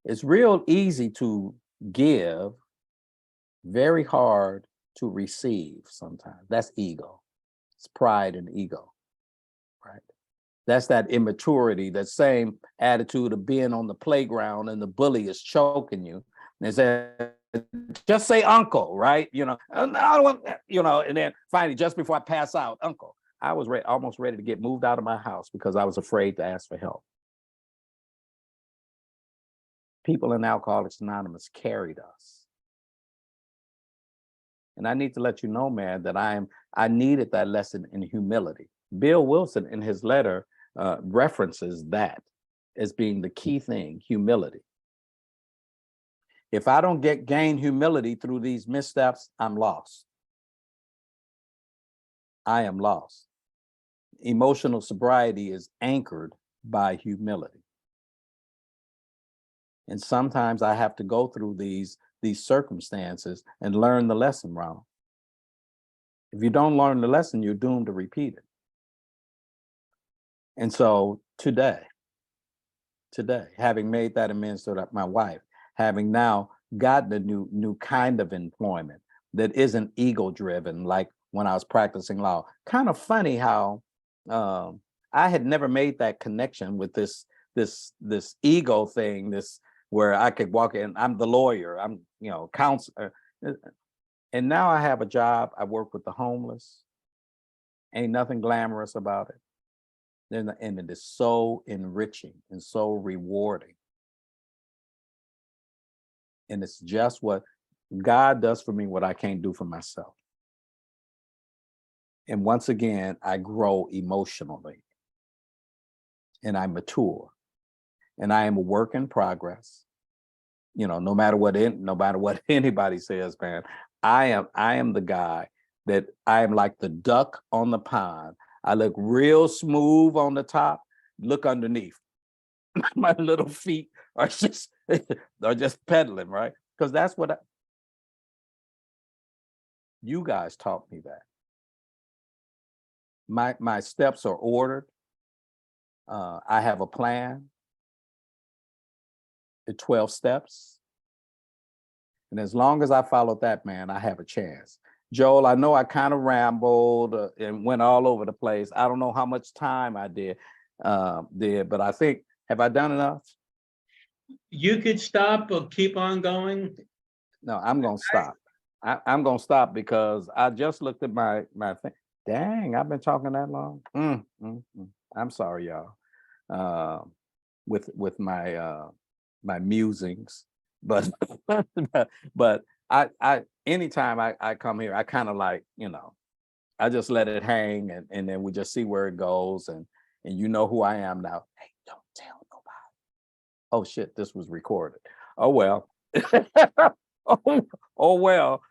It's real easy to give, very hard to receive sometimes. That's ego. It's pride and ego, right? That's that immaturity, that same attitude of being on the playground and the bully is choking you. And they say, just say uncle, right? I don't want, and then finally, just before I pass out, uncle, I was almost ready to get moved out of my house because I was afraid to ask for help. People in Alcoholics Anonymous carried us. And I need to let you know, man, that I needed that lesson in humility. Bill Wilson in his letter references that as being the key thing, humility. If I don't gain humility through these missteps, I'm lost. I am lost. Emotional sobriety is anchored by humility. And sometimes I have to go through these circumstances and learn the lesson, Ronald. If you don't learn the lesson, you're doomed to repeat it. And so today, today, having made that amends to my wife, having now gotten a new kind of employment that isn't ego driven, like when I was practicing law. Kind of funny how I had never made that connection with this ego thing, this where I could walk in, I'm the lawyer, I'm, counselor. And now I have a job. I work with the homeless. Ain't nothing glamorous about it. And it is so enriching and so rewarding. And it's just what God does for me, what I can't do for myself. And once again, I grow emotionally and I mature. And I am a work in progress. No matter what anybody says, man, I am the guy that I am like the duck on the pond. I look real smooth on the top, look underneath. My little feet are just pedaling, right? Because that's what you guys taught me that. My steps are ordered. I have a plan. The 12 steps. And as long as I followed that, man, I have a chance. Joel, I know I kind of rambled and went all over the place. I don't know how much time I did, but I think, have I done enough? You could stop or keep on going. No, I'm going to stop. I'm going to stop because I just looked at my thing. Dang, I've been talking that long. I'm sorry, y'all. With my my musings, but but I anytime I come here, I kind of like, I just let it hang and then we just see where it goes and you know who I am now. Hey, don't tell nobody. Oh shit, this was recorded. Oh well. oh well.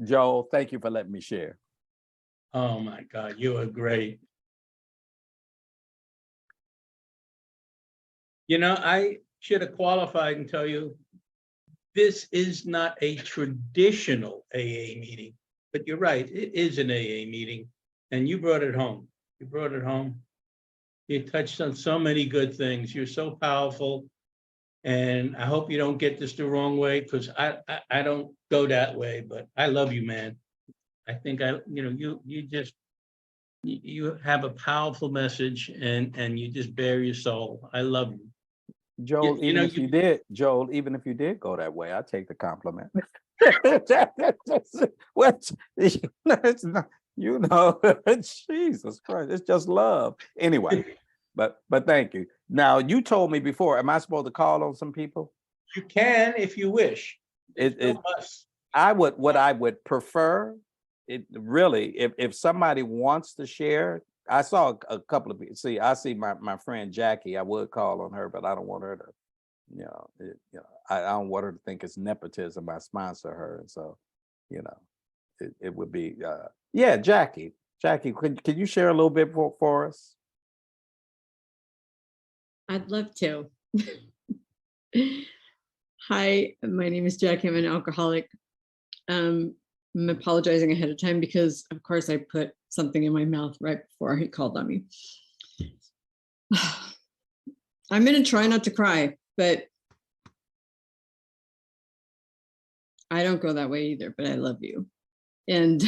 Joel, thank you for letting me share. Oh my God, you are great. I should have qualified and tell you, this is not a traditional AA meeting, but you're right, it is an AA meeting, and you brought it home. You brought it home. You touched on so many good things. You're so powerful, and I hope you don't get this the wrong way, because I don't go that way. But I love you, man. I think you have a powerful message, and you just bear your soul. I love you. Joel, even if you did go that way, I take the compliment. What? It's not, Jesus Christ, it's just love. Anyway, but thank you. Now, you told me before, am I supposed to call on some people? You can if you wish. I would prefer it really, if somebody wants to share. I saw a couple of people. I see my friend Jackie. I would call on her, but I don't want her to, I don't want her to think it's nepotism. I sponsor her, and so, it would be, yeah, Jackie. Jackie, can you share a little bit for us? I'd love to. Hi, my name is Jackie. I'm an alcoholic. I'm apologizing ahead of time because, of course, I put something in my mouth right before he called on me. I'm going to try not to cry, but I don't go that way either, but I love you. And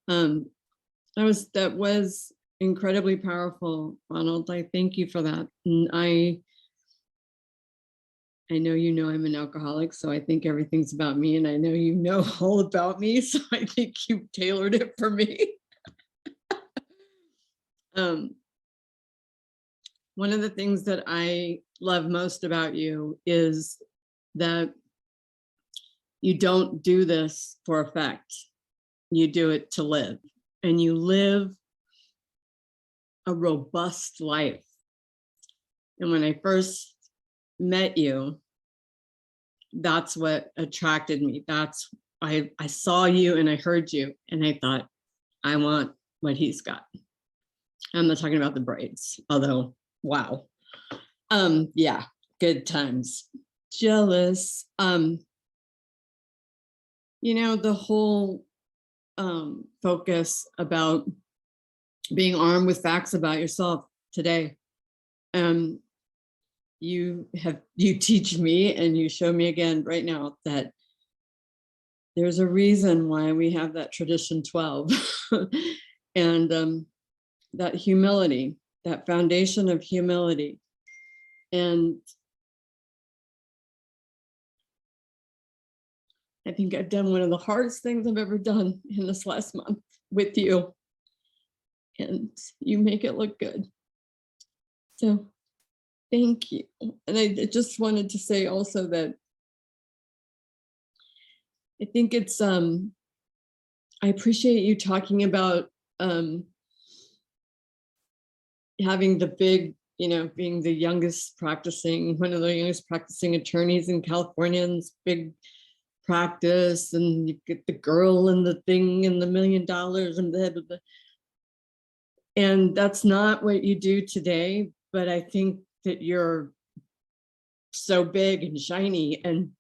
that was incredibly powerful, Ronald. I thank you for that. And I know I'm an alcoholic, so I think everything's about me, and I know you know all about me, so I think you tailored it for me. One of the things that I love most about you is that you don't do this for effect. You do it to live, and you live a robust life. And when I first met you, that's what attracted me. I saw you and I heard you and I thought, I want what he's got. I'm not talking about the braids, although wow. Yeah, good times. Jealous. The whole focus about being armed with facts about yourself today. you teach me, and you show me again right now that there's a reason why we have that tradition 12. And that humility, that foundation of humility. And I think I've done one of the hardest things I've ever done in this last month with you. And you make it look good. So thank you. And I just wanted to say also that I think it's, I appreciate you talking about having the big, being the youngest practicing, one of the youngest practicing attorneys in California, and this big practice, and you get the girl and the thing and $1 million and blah, blah, blah. And that's not what you do today, but I think that you're so big and shiny, and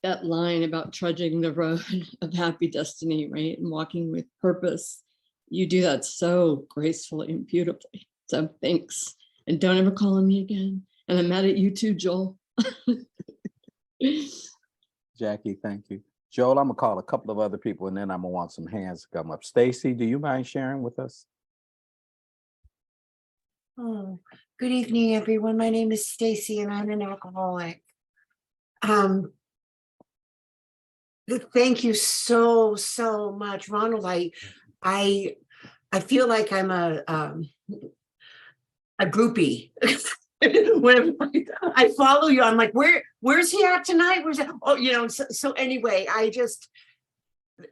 that line about trudging the road of happy destiny, right? And walking with purpose. You do that so gracefully and beautifully. So thanks. And don't ever call on me again. And I'm mad at you too, Joel. Jackie, thank you. Joel, I'm gonna call a couple of other people and then I'm gonna want some hands to come up. Stacy, do you mind sharing with us? Oh, good evening, everyone. My name is Stacy and I'm an alcoholic. Thank you so much, Ronald. I feel like I'm a groupie. When I follow you, I'm like, where's he at tonight? Where's that? Oh, so anyway,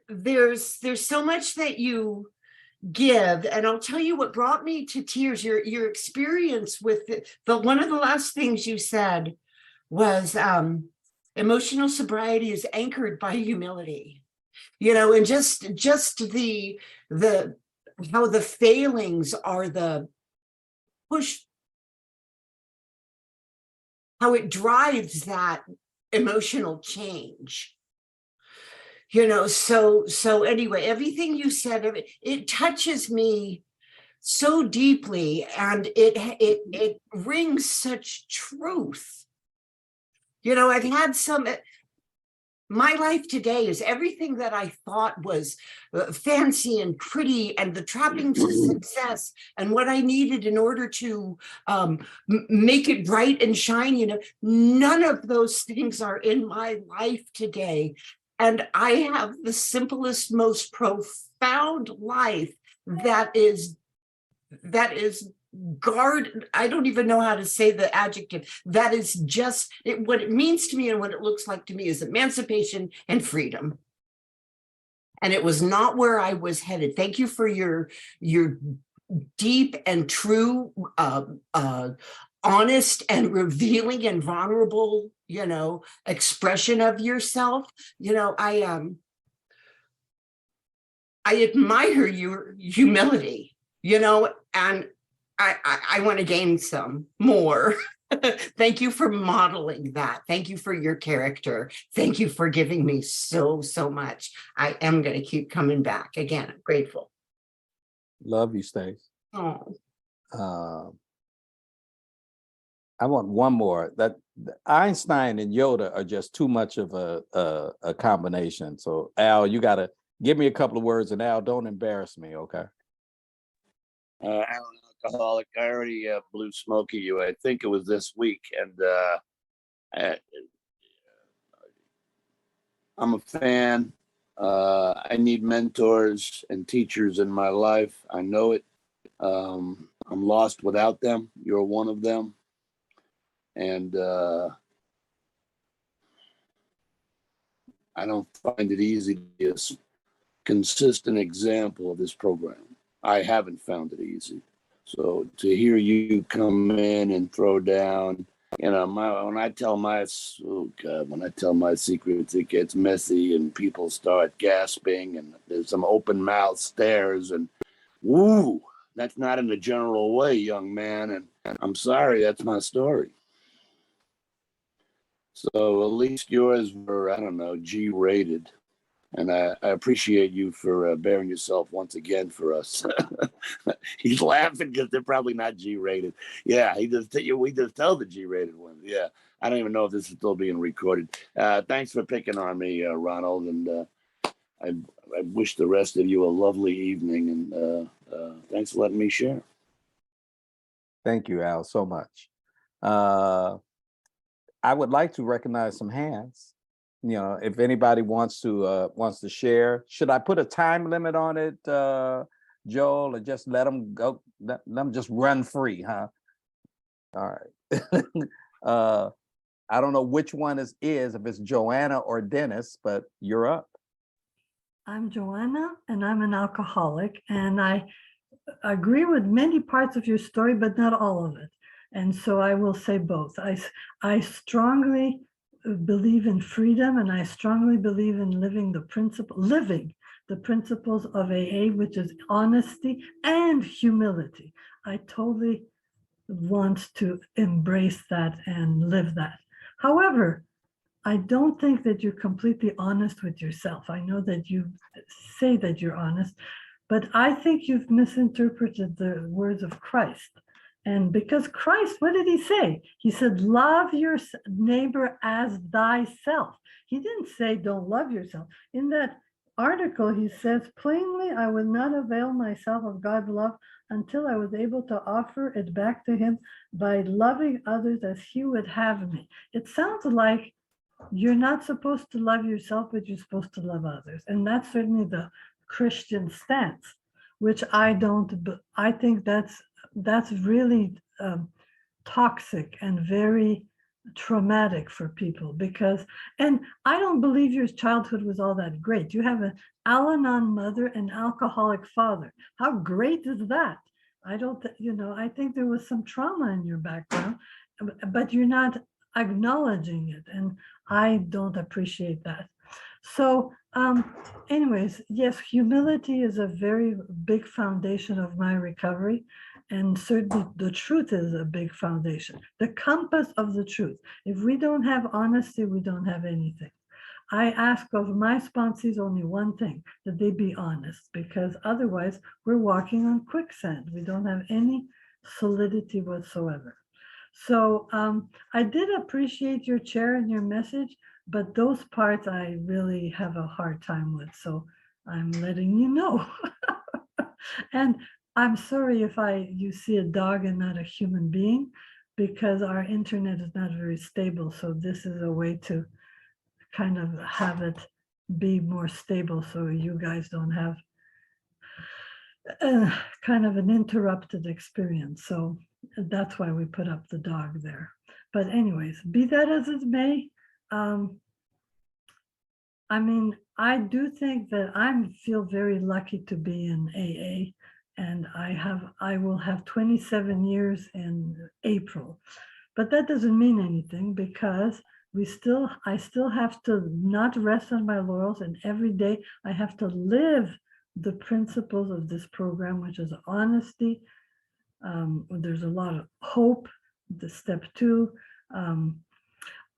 there's so much that you give, and I'll tell you what brought me to tears. Your experience with the one of the last things you said was emotional sobriety is anchored by humility, and just the how the failings are the push, how it drives that emotional change. So anyway, everything you said, it touches me so deeply, and it rings such truth. I've had my life today is everything that I thought was fancy and pretty and the trappings of success and what I needed in order to make it bright and shine. None of those things are in my life today. And I have the simplest, most profound life that is guard. I don't even know how to say the adjective. That is just what it means to me, and what it looks like to me is emancipation and freedom. And it was not where I was headed. Thank you for your deep and true, honest and revealing and vulnerable, expression of yourself. I admire your humility, and I want to gain some more. Thank you for modeling that. Thank you for your character. Thank you for giving me so much. I am going to keep coming back. Again, I'm grateful. Love you, Stace. Oh. I want one more. That Einstein and Yoda are just too much of a combination. So Al, you got to give me a couple of words, and Al, don't embarrass me, okay? I'm an alcoholic. I already blew smoke at you. I think it was this week, and I'm a fan. I need mentors and teachers in my life. I know it. I'm lost without them. You're one of them, and I don't find it easy to be a consistent example of this program. I haven't found it easy. So to hear you come in and throw down, when I tell my secrets, it gets messy and people start gasping and there's some open mouth stares and woo, that's not in a general way, young man. And I'm sorry, that's my story. So at least yours were, I don't know, G-rated. And I appreciate you for bearing yourself once again for us. He's laughing because they're probably not G-rated. Yeah, we just tell the G-rated ones. Yeah, I don't even know if this is still being recorded. Thanks for picking on me, Ronald, and I wish the rest of you a lovely evening. And thanks for letting me share. Thank you, Al, so much. I would like to recognize some hands. You know, if anybody wants to share. Should I put a time limit on it, Joel, or just let them go? Let them just run free, huh? All right. I don't know which one is, if it's Joanna or Dennis, but you're up. I'm Joanna, and I'm an alcoholic, and I agree with many parts of your story, but not all of it. And so I will say both. I strongly believe in freedom, and I strongly believe in living the principles of AA, which is honesty and humility. I totally want to embrace that and live that. However, I don't think that you're completely honest with yourself. I know that you say that you're honest, but I think you've misinterpreted the words of Christ. And because Christ, what did he say? He said, love your neighbor as thyself. He didn't say, don't love yourself. In that article, he says, plainly, I would not avail myself of God's love until I was able to offer it back to him by loving others as he would have me. It sounds like you're not supposed to love yourself, but you're supposed to love others. And that's certainly the Christian stance, which I think that's really toxic and very traumatic for people because, and I don't believe your childhood was all that great. You have an Al-Anon mother and alcoholic father. How great is that? I think there was some trauma in your background, but you're not acknowledging it. And I don't appreciate that. So anyways, yes, humility is a very big foundation of my recovery. And certainly the truth is a big foundation, the compass of the truth. If we don't have honesty, we don't have anything. I ask of my sponsees only one thing, that they be honest, because otherwise we're walking on quicksand. We don't have any solidity whatsoever. So I did appreciate your chair and your message, but those parts I really have a hard time with. So I'm letting you know. And I'm sorry if you see a dog and not a human being, because our internet is not very stable. So this is a way to kind of have it be more stable so you guys don't have kind of an interrupted experience. So that's why we put up the dog there. But anyways, be that as it may, I mean, I do think that I feel very lucky to be in AA, and I will have 27 years in April, but that doesn't mean anything because I still have to not rest on my laurels, and every day I have to live the principles of this program, which is honesty. There's a lot of hope, the step 2.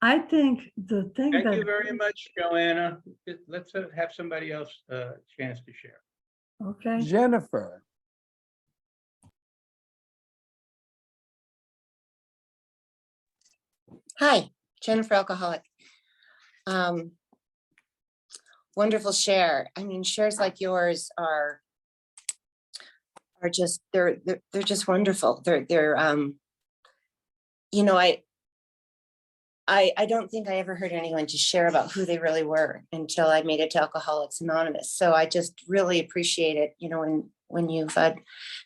I think the thing Thank you very much, Joanna. Let's have somebody else chance to share. Okay. Jennifer. Hi, Jennifer, alcoholic. Wonderful share. I mean, shares like yours are just they're just wonderful. You know, I don't think I ever heard anyone just share about who they really were until I made it to Alcoholics Anonymous. So I just really appreciate it, you know, when you've done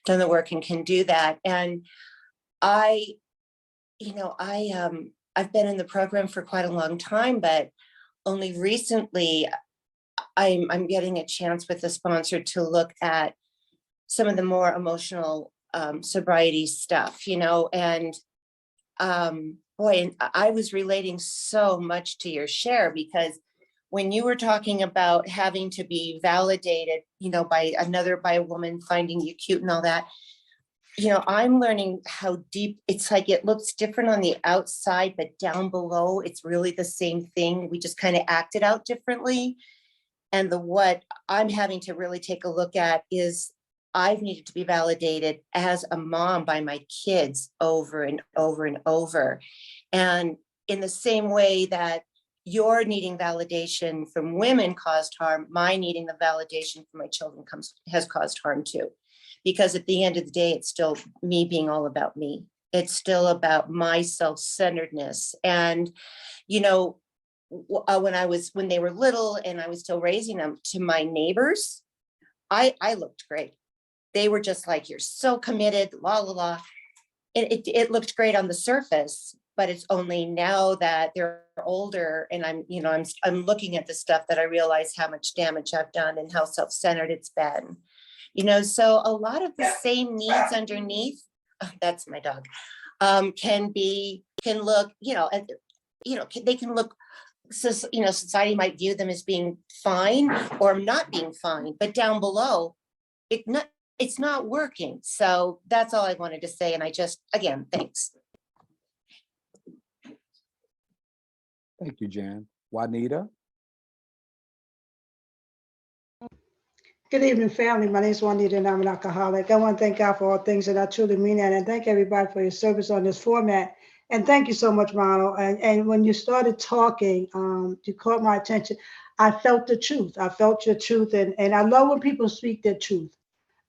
the work and can do that. And I've been in the program for quite a long time, but only recently I'm getting a chance with the sponsor to look at some of the more emotional sobriety stuff, you know, and boy, and I was relating so much to your share, because when you were talking about having to be validated, you know, by a woman finding you cute and all that, you know, I'm learning how deep it's like. It looks different on the outside, but down below, it's really the same thing. We just kind of act it out differently. And the what I'm having to really take a look at is I've needed to be validated as a mom by my kids over and over and over. And in the same way that your needing validation from women caused harm, my needing the validation from my children has caused harm too. Because at the end of the day, it's still me being all about me. It's still about my self-centeredness. And, you know, when they were little and I was still raising them, to my neighbors, I looked great. They were just like, you're so committed, la la la. It looked great on the surface, but it's only now that they're older and I'm looking at the stuff that I realize how much damage I've done and how self-centered it's been. So a lot of the same needs underneath, that's my dog, can look, they can look, society might view them as being fine or not being fine, but down below, it's not working. So that's all I wanted to say. And again, thanks. Thank you, Jan. Juanita? Good evening, family. My name is Juanita and I'm an alcoholic. I want to thank God for all things, and I truly mean that. And thank everybody for your service on this format. And thank you so much, Ronald. And when you started talking, you caught my attention. I felt the truth. I felt your truth. And I love when people speak their truth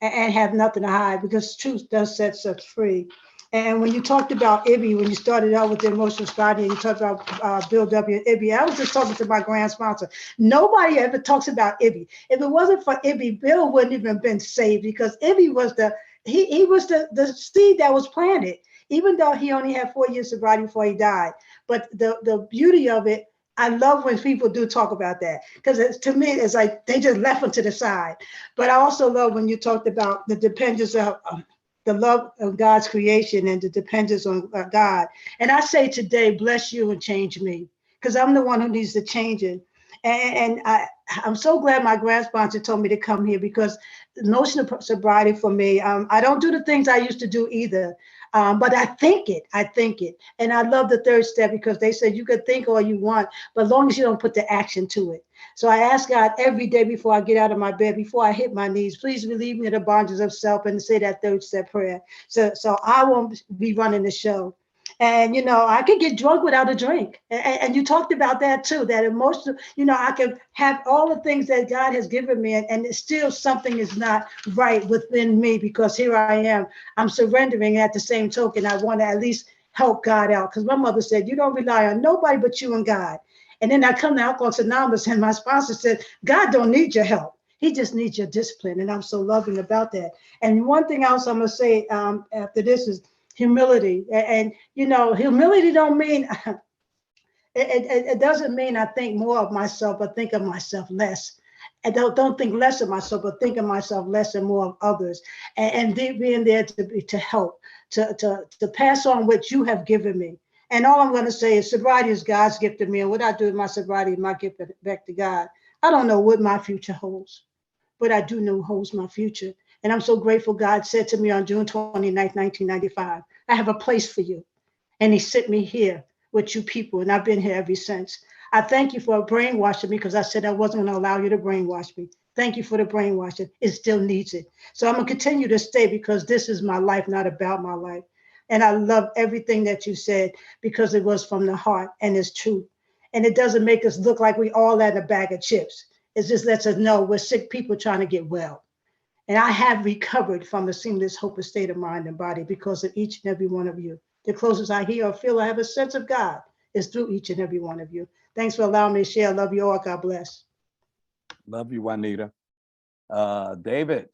and have nothing to hide, because truth does set us free. And when you talked about Ibby, when you started out with the emotional study, and you talked about Bill W. and Ibby, I was just talking to my grand sponsor. Nobody ever talks about Ibby. If it wasn't for Ibby, Bill wouldn't even been saved, because Ibby was he was the seed that was planted, even though he only had 4 years sobriety before he died. But the beauty of it, I love when people do talk about that, because to me, it's like they just left him to the side. But I also love when you talked about the dependence of the love of God's creation and the dependence on God. And I say today, bless you and change me, because I'm the one who needs to change it. And I'm so glad my grand sponsor told me to come here, because the notion of sobriety for me, I don't do the things I used to do either. But I think it. And I love the third step, because they said you could think all you want, but as long as you don't put the action to it. So I ask God every day before I get out of my bed, before I hit my knees, please relieve me of the bondages of self, and say that third step prayer. So I won't be running the show. And, I could get drunk without a drink. And you talked about that too, that emotional, I can have all the things that God has given me, and still something is not right within me, because here I am, I'm surrendering. At the same token, I want to at least help God out. Because my mother said, you don't rely on nobody but you and God. And then I come to Alcoholics Anonymous, and my sponsor said, God don't need your help. He just needs your discipline. And I'm so loving about that. And one thing else I'm going to say after this is humility. And humility don't mean, it doesn't mean I think more of myself, but think of myself less. I don't think less of myself, but think of myself less and more of others. And being there to help, to pass on what you have given me. And all I'm going to say is sobriety is God's gift to me. And what I do with my sobriety is my gift back to God. I don't know what my future holds, but I do know holds my future. And I'm so grateful God said to me on June 29th, 1995, I have a place for you. And he sent me here with you people. And I've been here ever since. I thank you for brainwashing me, because I said I wasn't going to allow you to brainwash me. Thank you for the brainwashing. It still needs it. So I'm going to continue to stay, because this is my life, not about my life. And I love everything that you said, because it was from the heart and it's true. And it doesn't make us look like we all had a bag of chips. It just lets us know we're sick people trying to get well. And I have recovered from a seamless, hopeless state of mind and body because of each and every one of you. The closest I hear or feel I have a sense of God is through each and every one of you. Thanks for allowing me to share. Love you all. God bless. Love you, Juanita. David.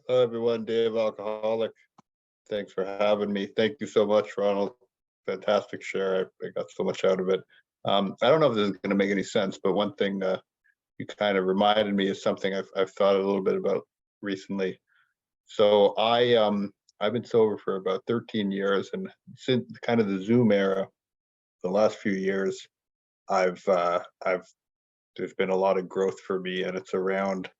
Hello, everyone. Dave, alcoholic. Thanks for having me. Thank you so much, Ronald. Fantastic share. I got so much out of it. I don't know if this is going to make any sense, but one thing you kind of reminded me is something I've thought a little bit about recently. So I've been sober for about 13 years, and since kind of the Zoom era, the last few years, there's been a lot of growth for me, and it's around.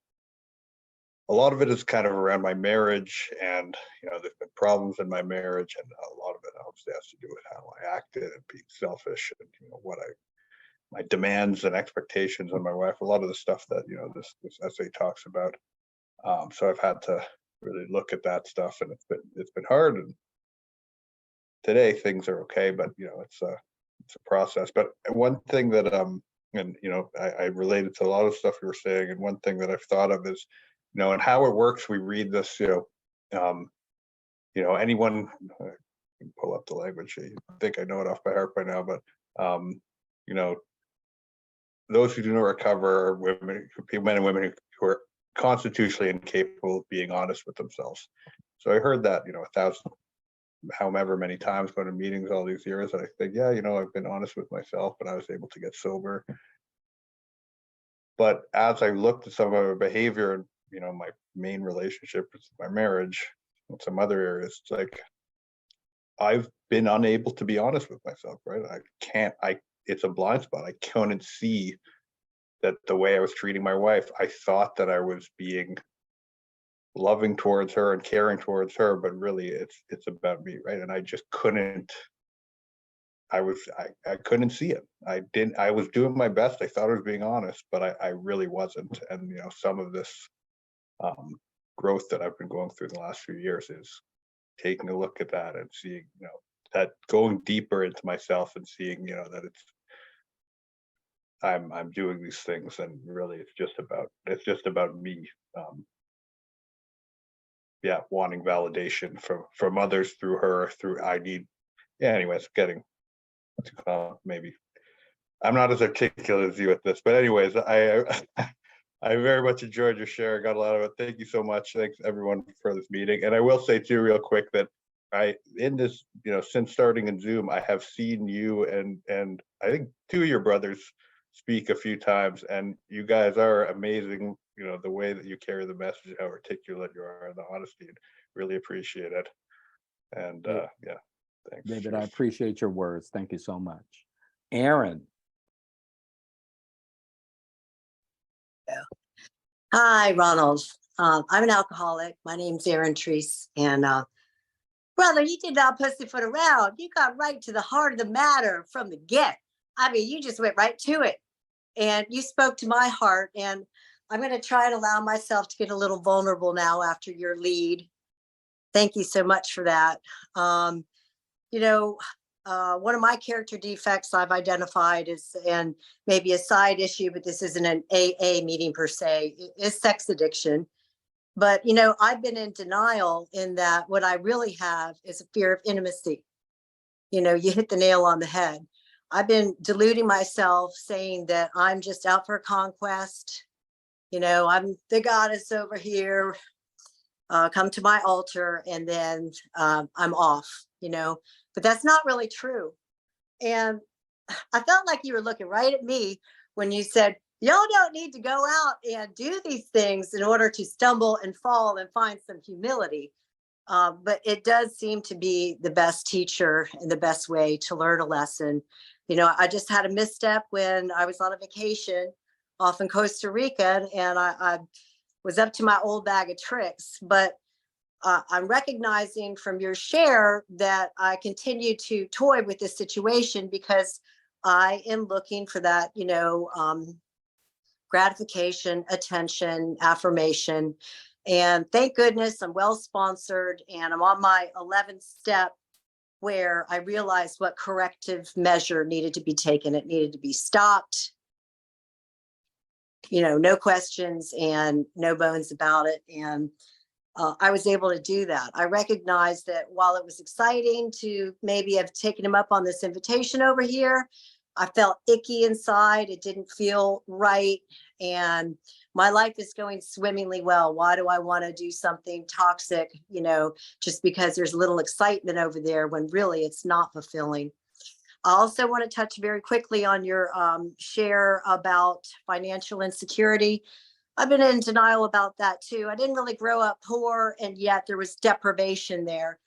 A lot of it is kind of around my marriage, and there's been problems in my marriage, and a lot of it obviously has to do with how I acted and being selfish, and what I my demands and expectations on my wife, a lot of the stuff that, you know, this essay talks about. So I've had to really look at that stuff, and it's been hard. And today things are okay, but you know, it's a process. But one thing that and you know, I related to a lot of stuff you were saying, and one thing that I've thought of is, you know, and how it works. We read this, you know, anyone I can pull up the language. I think I know it off by heart by now, but you know, those who do not recover are women, men and women who are constitutionally incapable of being honest with themselves. So I heard that, you know, 1,000, however many times, going to meetings all these years, and I think, yeah, you know, I've been honest with myself, and I was able to get sober. But as I looked at some of my behavior and, you know, my main relationship with my marriage and some other areas, it's like I've been unable to be honest with myself, right? It's a blind spot. I couldn't see that the way I was treating my wife, I thought that I was being loving towards her and caring towards her, but really it's about me, right? And I just couldn't. I couldn't see it. I was doing my best. I thought I was being honest, but I really wasn't. And you know, some of this growth that I've been going through the last few years is taking a look at that and seeing, you know, that going deeper into myself and seeing, you know, that I'm doing these things, and really it's just about me. Yeah, wanting validation from others through her, yeah, anyways, getting maybe I'm not as articulate as you at this, but anyways, I I very much enjoyed your share. I got a lot of it. Thank you so much. Thanks everyone for this meeting. And I will say too, real quick, that in this, you know, since starting in Zoom, I have seen you and I think 2 of your brothers speak a few times, and you guys are amazing. You know, the way that you carry the message, how articulate you are, and the honesty, and really appreciate it. And yeah, thanks. David, I Cheers. appreciate your words. Thank you so much. Aaron. Hi, Ronald. I'm an alcoholic. My name's Erin Treese. And brother, you did not pussyfoot around. You got right to the heart of the matter from the get. I mean, you just went right to it. And you spoke to my heart. And I'm going to try and allow myself to get a little vulnerable now after your lead. Thank you so much for that. You know, one of my character defects I've identified is, and maybe a side issue, but this isn't an AA meeting per se, is sex addiction. But, you know, I've been in denial in that what I really have is a fear of intimacy. You know, you hit the nail on the head. I've been deluding myself, saying that I'm just out for conquest. You know, I'm the goddess over here. Come to my altar, and then I'm off, you know, but that's not really true. And I felt like you were looking right at me when you said, y'all don't need to go out and do these things in order to stumble and fall and find some humility. But it does seem to be the best teacher and the best way to learn a lesson. You know, I just had a misstep when I was on a vacation off in Costa Rica, and I was up to my old bag of tricks. But I'm recognizing from your share that I continue to toy with this situation because I am looking for that, you know, gratification, attention, affirmation. And thank goodness I'm well sponsored, and I'm on my 11th step where I realized what corrective measure needed to be taken. It needed to be stopped. You know, no questions and no bones about it. And I was able to do that. I recognized that while it was exciting to maybe have taken him up on this invitation over here, I felt icky inside. It didn't feel right. And my life is going swimmingly well. Why do I want to do something toxic, you know, just because there's little excitement over there when really it's not fulfilling? I also want to touch very quickly on your share about financial insecurity. I've been in denial about that too. I didn't really grow up poor, and yet there was deprivation there.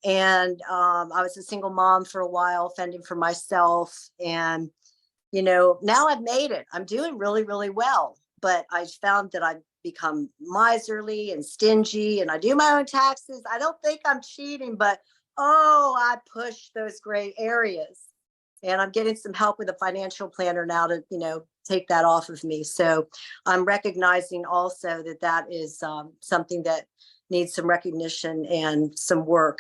And I was a single mom for a while, fending for myself. And, you know, now I've made it. I'm doing really, really well. But I found that I've become miserly and stingy, and I do my own taxes. I don't think I'm cheating, but oh, I push those gray areas. And I'm getting some help with a financial planner now to, take that off of me. So I'm recognizing also that that is something that needs some recognition and some work.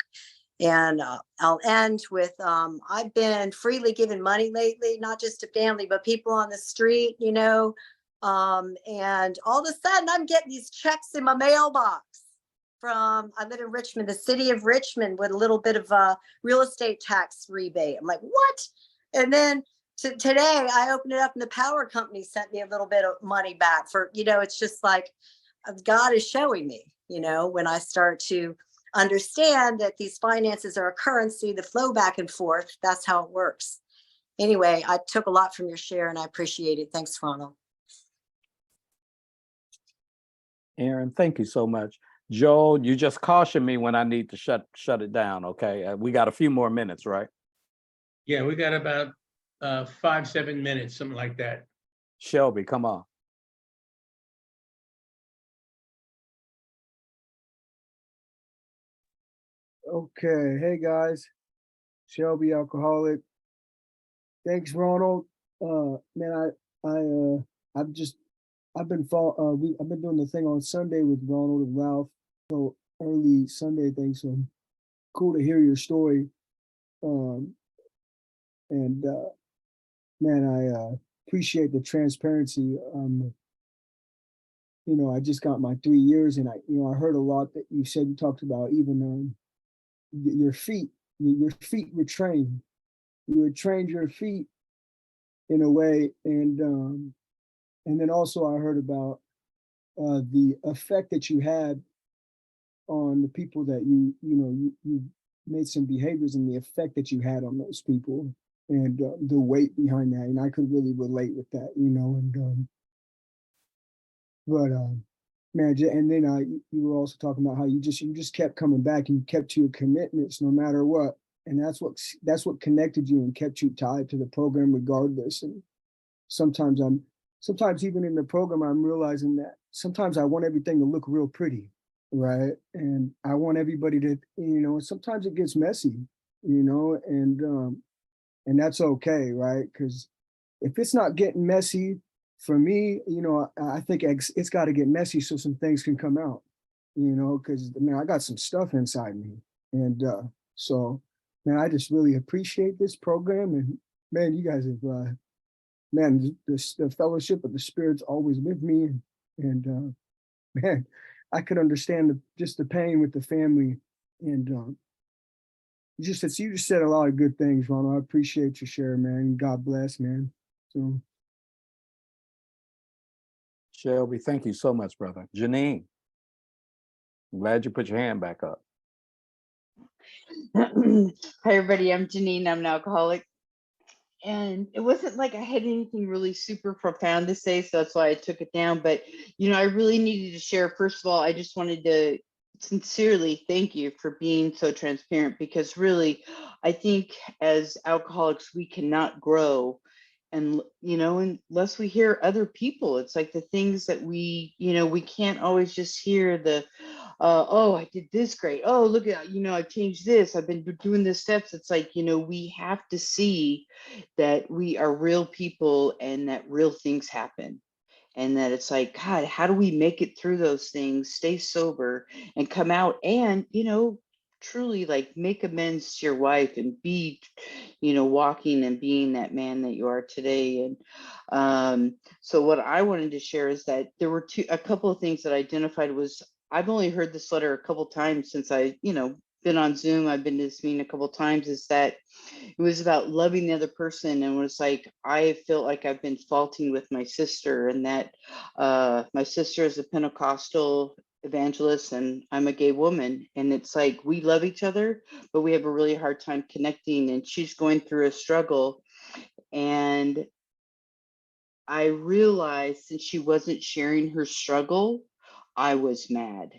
And I'll end with, I've been freely giving money lately, not just to family, but people on the street, and all of a sudden I'm getting these checks in my mailbox I live in Richmond, the city of Richmond, with a little bit of a real estate tax rebate. I'm like, what? And then today I opened it up and the power company sent me a little bit of money back for, it's just like God is showing me, when I start to understand that these finances are a currency, the flow back and forth, that's how it works. Anyway, I took a lot from your share and I appreciate it. Thanks, Ronald. Aaron, thank you so much. Joel, you just caution me when I need to shut it down, okay? We got a few more minutes, right? Yeah, we got about 5-7 minutes, something like that. Shelby, come on. Okay, hey guys, Shelby, alcoholic. Thanks, Ronald. Man, I've been doing the thing on Sunday with Ronald and Ralph. So early Sunday thing. So cool to hear your story. Man, I appreciate the transparency. I just got my 3 years, and I heard a lot that you said. You talked about even your feet. Your feet were trained. You would train your feet in a way, and then also I heard about the effect that you had on the people that you made some behaviors, and the effect that you had on those people, and the weight behind that. And I could really relate with that, man, and then you were also talking about how you just kept coming back, and you kept to your commitments no matter what. And that's what connected you and kept you tied to the program regardless. And sometimes even in the program, I'm realizing that sometimes I want everything to look real pretty, right? And I want everybody to, sometimes it gets messy, and that's okay, right? Because if it's not getting messy for me, I think it's got to get messy so some things can come out, because I got some stuff inside me. And so, man, I just really appreciate this program. And man, you guys have, man, the fellowship of the Spirit's always with me. And man, I could understand just the pain with the family. And you just said a lot of good things, Ronald. I appreciate your share, man. God bless, man. So, Shelby, thank you so much, brother. Janine, I'm glad you put your hand back up. Hi, everybody. I'm Janine. I'm an alcoholic. And it wasn't like I had anything really super profound to say, so that's why I took it down. But, I really needed to share. First of all, I just wanted to sincerely thank you for being so transparent, because really, I think as alcoholics, we cannot grow. And, unless we hear other people. It's like the things that we can't always just hear the, oh, I did this great. Oh, look at, I've changed this. I've been doing the steps. It's like, we have to see that we are real people and that real things happen. And that it's like, God, how do we make it through those things, stay sober and come out and, truly like make amends to your wife and be, walking and being that man that you are today. And so what I wanted to share is that there were a couple of things that I identified was, I've only heard this letter a couple of times since I, been on Zoom. I've been to this meeting a couple of times, is that it was about loving the other person. And it was like, I felt like I've been faulting with my sister, and that my sister is a Pentecostal evangelist and I'm a gay woman. And it's like, we love each other, but we have a really hard time connecting, and she's going through a struggle. And I realized since she wasn't sharing her struggle, I was mad.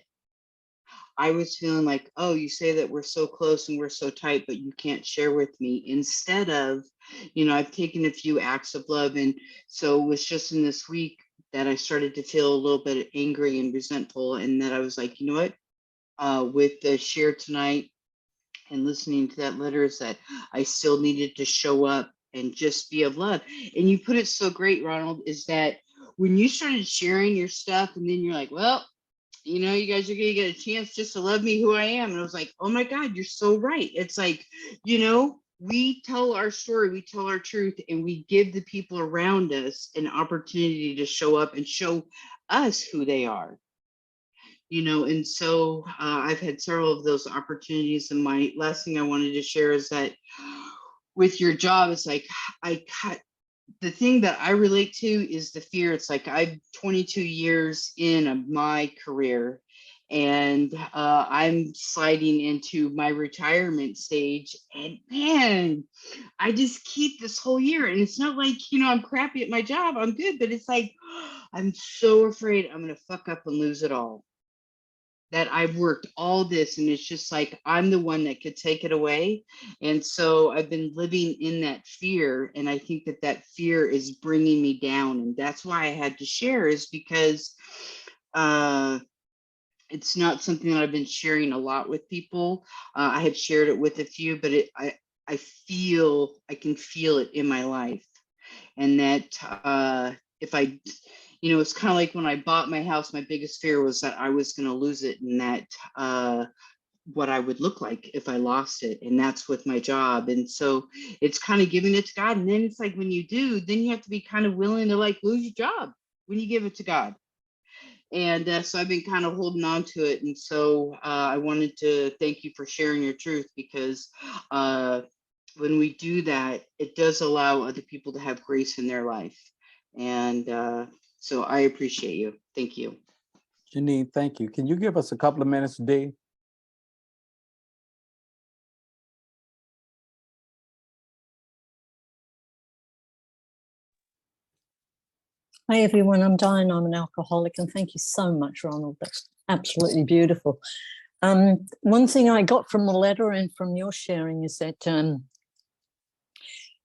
I was feeling like, oh, you say that we're so close and we're so tight, but you can't share with me. Instead of, I've taken a few acts of love. And so it was just in this week that I started to feel a little bit angry and resentful. And that I was like, you know what, with the share tonight and listening to that letter, is that I still needed to show up and just be of love. And you put it so great, Ronald, is that when you started sharing your stuff and then you're like, well, you know, you guys are going to get a chance just to love me who I am. And I was like, oh my God, you're so right. It's like, you know, we tell our story, we tell our truth, and we give the people around us an opportunity to show up and show us who they are. You know, and so I've had several of those opportunities. And my last thing I wanted to share is that with your job, it's like the thing that I relate to is the fear. It's like I'm 22 years in of my career, and I'm sliding into my retirement stage. And man, I just keep this whole year. And it's not like, you know, I'm crappy at my job. I'm good. But it's like, I'm so afraid I'm going to fuck up and lose it all. That I've worked all this, and it's just like I'm the one that could take it away. And so I've been living in that fear, and I think that that fear is bringing me down. And that's why I had to share, is because it's not something that I've been sharing a lot with people. I have shared it with a few, but I can feel it in my life. And that if I, you know, it's kind of like when I bought my house, my biggest fear was that I was going to lose it, and that what I would look like if I lost it. And that's with my job. And so it's kind of giving it to God. And then it's like, when you do, then you have to be kind of willing to like lose your job when you give it to God. And so I've been kind of holding on to it. And so I wanted to thank you for sharing your truth, because when we do that, it does allow other people to have grace in their life. And so I appreciate you. Thank you. Janine, thank you. Can you give us a couple of minutes, Dee? Hi everyone, I'm Diane, I'm an alcoholic, and thank you so much, Ronald. That's absolutely beautiful. One thing I got from the letter and from your sharing is that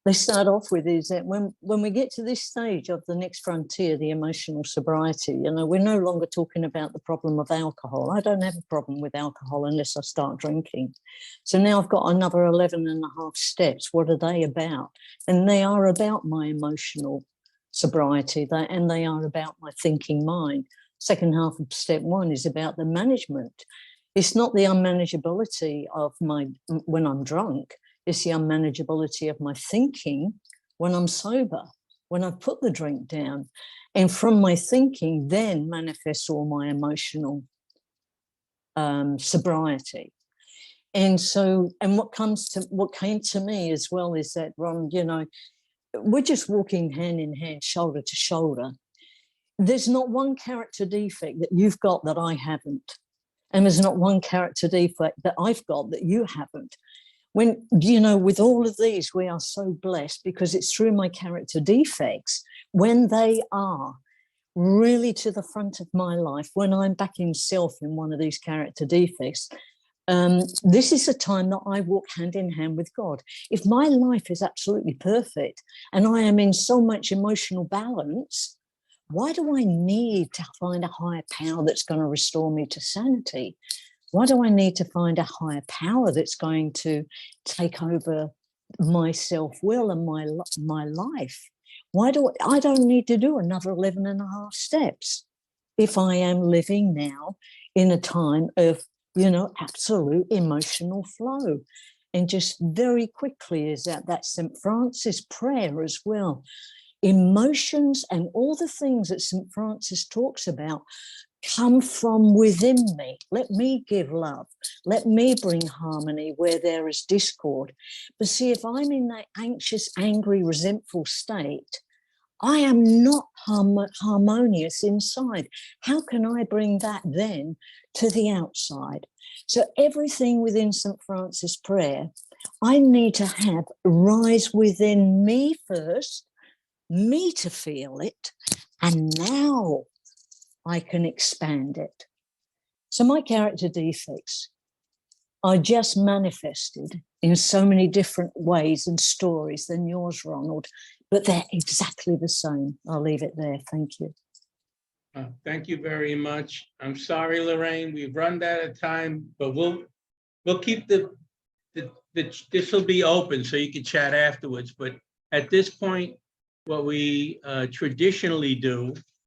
they start off with is that when we get to this stage of the next frontier, the emotional sobriety, you know, we're no longer talking about the problem of alcohol. I don't have a problem with alcohol unless I start drinking. So now I've got another 11 and a half steps. What are they about? And they are about my emotional sobriety, and they are about my thinking mind. Second half of step 1 is about the management. It's not the unmanageability of when I'm drunk, it's the unmanageability of my thinking when I'm sober, when I've put the drink down. And from my thinking then manifests all my emotional sobriety. And so, and what came to me as well is that, Ron, you know, we're just walking hand in hand, shoulder to shoulder. There's not one character defect that you've got that I haven't. And there's not one character defect that I've got that you haven't. When, you know, with all of these, we are so blessed, because it's through my character defects, when they are really to the front of my life, when I'm back in self in one of these character defects, this is a time that I walk hand in hand with God. If my life is absolutely perfect and I am in so much emotional balance, why do I need to find a higher power that's going to restore me to sanity? Why do I need to find a higher power that's going to take over my self-will and my life? I don't need to do another 11 and a half steps if I am living now in a time of, you know, absolute emotional flow. And just very quickly is that St. Francis prayer as well. Emotions and all the things that St. Francis talks about come from within me. Let me give love. Let me bring harmony where there is discord. But see, if I'm in that anxious, angry, resentful state, I am not harmonious inside. How can I bring that then to the outside? So everything within St. Francis' prayer, I need to have rise within me first, me to feel it, and now I can expand it. So my character defects are just manifested in so many different ways and stories than yours, Ronald, but they're exactly the same. I'll leave it there. Thank you. Thank you very much. I'm sorry, Lorraine, we've run out of time, but we'll keep this will be open so you can chat afterwards, but At this point, what we traditionally do